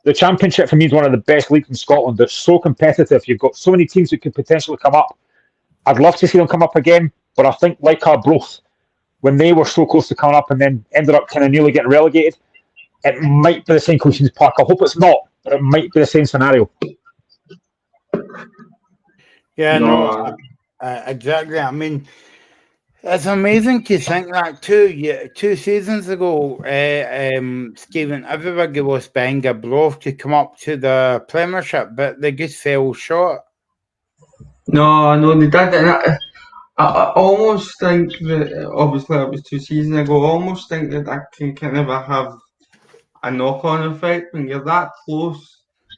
the Championship for me is one of the best leagues in Scotland. It's so competitive. You've got so many teams that could potentially come up. I'd love to see them come up again, but I think like Arbroath, when they were so close to coming up and then ended up kind of nearly getting relegated, it might be the same Queen's Park. I hope it's not, but it might be the same scenario. Yeah, no, exactly. I mean, it's amazing to think that 2 seasons ago, Stephen, everybody was buying Arbroath to come up to the Premiership, but they just fell short. No, they did. And I almost think that, obviously it was 2 seasons ago, I almost think that can kind of have a knock-on effect when you're that close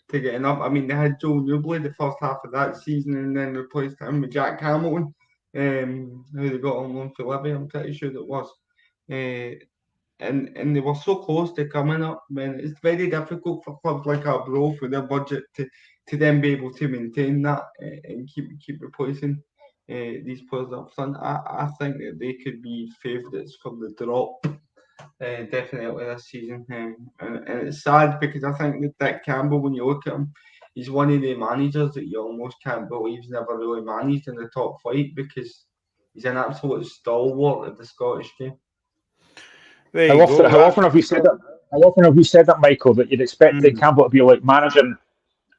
to getting up. I mean, they had Joe Newbley the first half of that season and then replaced him with Jack Hamilton, who they got on loan for Livy, I'm pretty sure that was. And they were so close to coming up. Man, it's very difficult for clubs like Arbroath with their budget to then be able to maintain that and keep replacing these players up front. I think that they could be favourites for the drop. Definitely this season, and it's sad because I think that Dick Campbell, when you look at him, he's one of the managers that you almost can't believe he's never really managed in the top flight because he's an absolute stalwart of the Scottish game. How often have we said that? How often have we said that, Michael, that you'd expect Dick Campbell to be like managing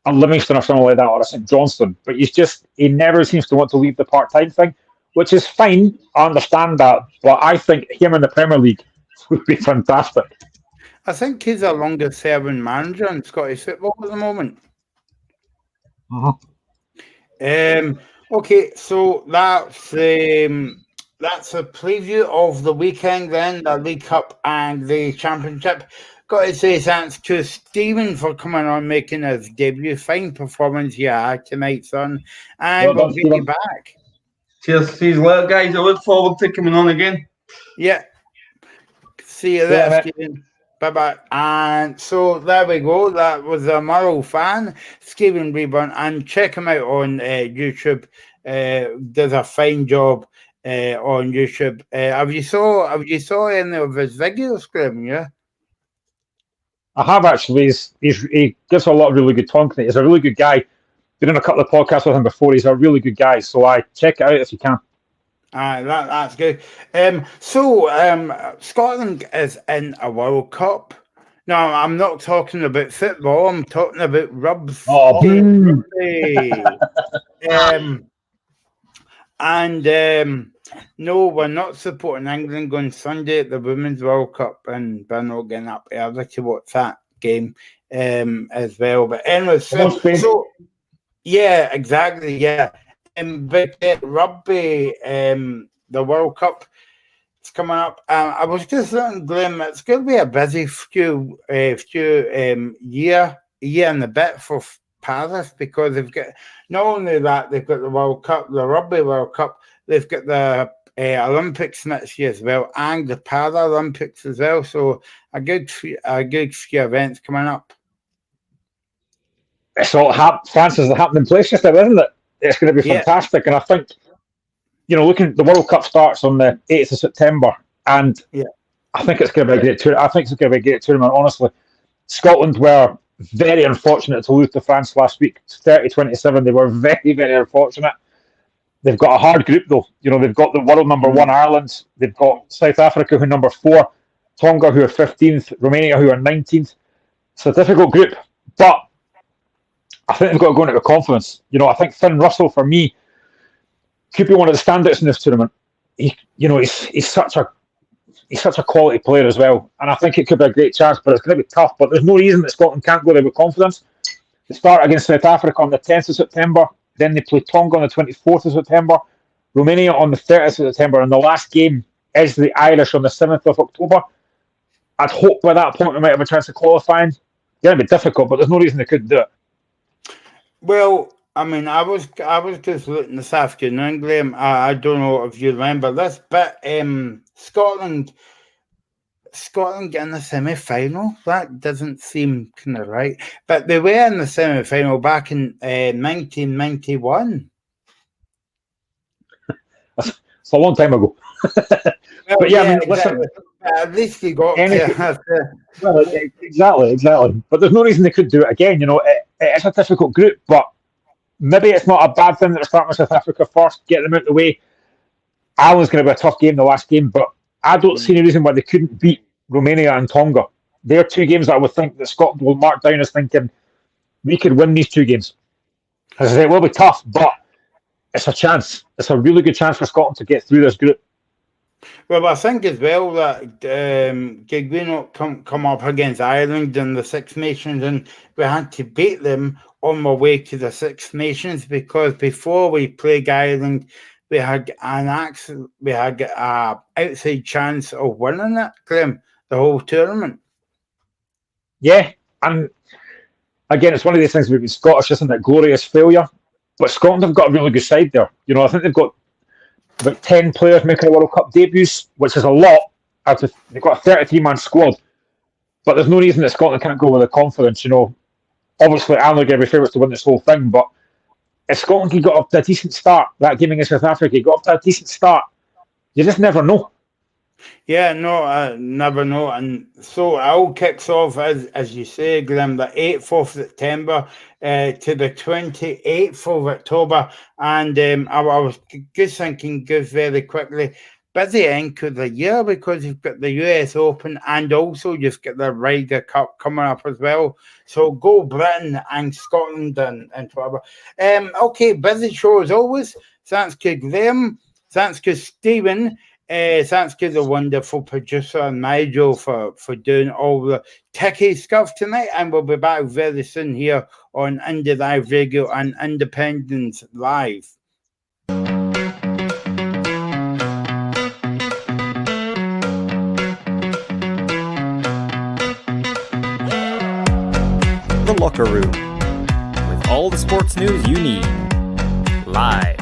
a Livingston or something like that, or a St Johnstone, but he never seems to want to leave the part-time thing. which is fine. I understand that, but I think him in the Premier League would be fantastic. I think he's the longest serving manager in Scottish football at the moment. Okay, so that's a preview of the weekend then, the League Cup and the Championship. Got to say thanks to Stephen for coming on, making his debut. Fine performance you had tonight, son. And Well we'll done, get you Stephen. back. Cheers, see you later, guys. I look forward to coming on again. Yeah. See you Yeah, there, mate. Stephen. Bye-bye. And so there we go. That was a Murrow fan, Stephen Reburn. And check him out on YouTube. Does a fine job on YouTube. Have you saw any of his videos, Graham? Yeah. I have actually. He gives a lot of really good talking. He's a really good guy. Been on a couple of podcasts with him before. He's a really good guy. So I check it out if you can. That's good. Scotland is in a World Cup. No, I'm not talking about football. I'm talking about rugby. Oh, boo. No, we're not supporting England going Sunday at the Women's World Cup, and we're not getting up early to watch that game as well. But anyway, so yeah, exactly, yeah. But rugby, the World Cup, it's coming up. I was just looking, Glenn, it's going to be a busy few year and a bit for Paris, because they've got, not only that, they've got the World Cup, the Rugby World Cup, they've got the Olympics next year as well, and the Paralympics as well. So a good few events coming up. It's all France is a happening place just now, isn't it? It's going to be fantastic. And I think, looking, the World Cup starts on the 8th of September, and I think it's going to be a great tournament. I think it's going to be a great tournament, honestly. Scotland were very unfortunate to lose to France last week, 30-27. They were very, very unfortunate. They've got a hard group, though. They've got the world number one, Ireland. They've got South Africa, who are number 4, Tonga, who are 15th, Romania, who are 19th. It's a difficult group, but I think they've got to go into with confidence. I think Finn Russell, for me, could be one of the standouts in this tournament. He's such a quality player as well, and I think it could be a great chance. But it's going to be tough. But there's no reason that Scotland can't go there with confidence. They start against South Africa on the 10th of September. Then they play Tonga on the 24th of September, Romania on the 30th of September, and the last game is the Irish on the 7th of October. I'd hope by that point we might have a chance of qualifying. It's going to be difficult, but there's no reason they couldn't do it. Well, I mean, I was just looking this afternoon, Graham. I don't know if you remember this, but Scotland getting the semi-final. That doesn't seem kind of right. But they were in the semi-final back in 1991. It's a long time ago. Well, but I mean, listen. At least they got well, exactly. But there's no reason they couldn't do it again. It's a difficult group, but maybe it's not a bad thing that they're starting with South Africa first, get them out of the way. Ireland's going to be a tough game, the last game, but I don't see any reason why they couldn't beat Romania and Tonga. They're two games that I would think that Scotland will mark down as thinking we could win these two games. As I say, it will be tough, but it's a chance. It's a really good chance for Scotland to get through this group. Well, I think as well that did we not come up against Ireland in the Six Nations, and we had to beat them on our way to the Six Nations, because before we played Ireland, we had an outside chance of winning it, Graham, the whole tournament. Yeah, and again, it's one of these things with Scottish, isn't it? Glorious failure. But Scotland have got a really good side there. I think they've got about 10 players making a World Cup debuts, which is a lot. They've got a 33-man squad. But there's no reason that Scotland can't go with the confidence. Obviously, I'm not going to be favourites to win this whole thing, but if Scotland can get up to a decent start, that game against South Africa, got up to a decent start, you just never know. Yeah, no, I never know. And so it all kicks off, as you say, Graham, the 8th of September to the 28th of October. And I was just thinking, very quickly, busy end of the year, because you've got the US Open and also you've got the Ryder Cup coming up as well. So go Britain and Scotland and whatever. Okay, busy show as always. Thanks to Graham. Thanks to Stephen. Thanks to the wonderful producer Nigel for doing all the techie stuff tonight. And we'll be back very soon here on Indie Live Radio and Independence Live. The Locker Room, with all the sports news you need. Live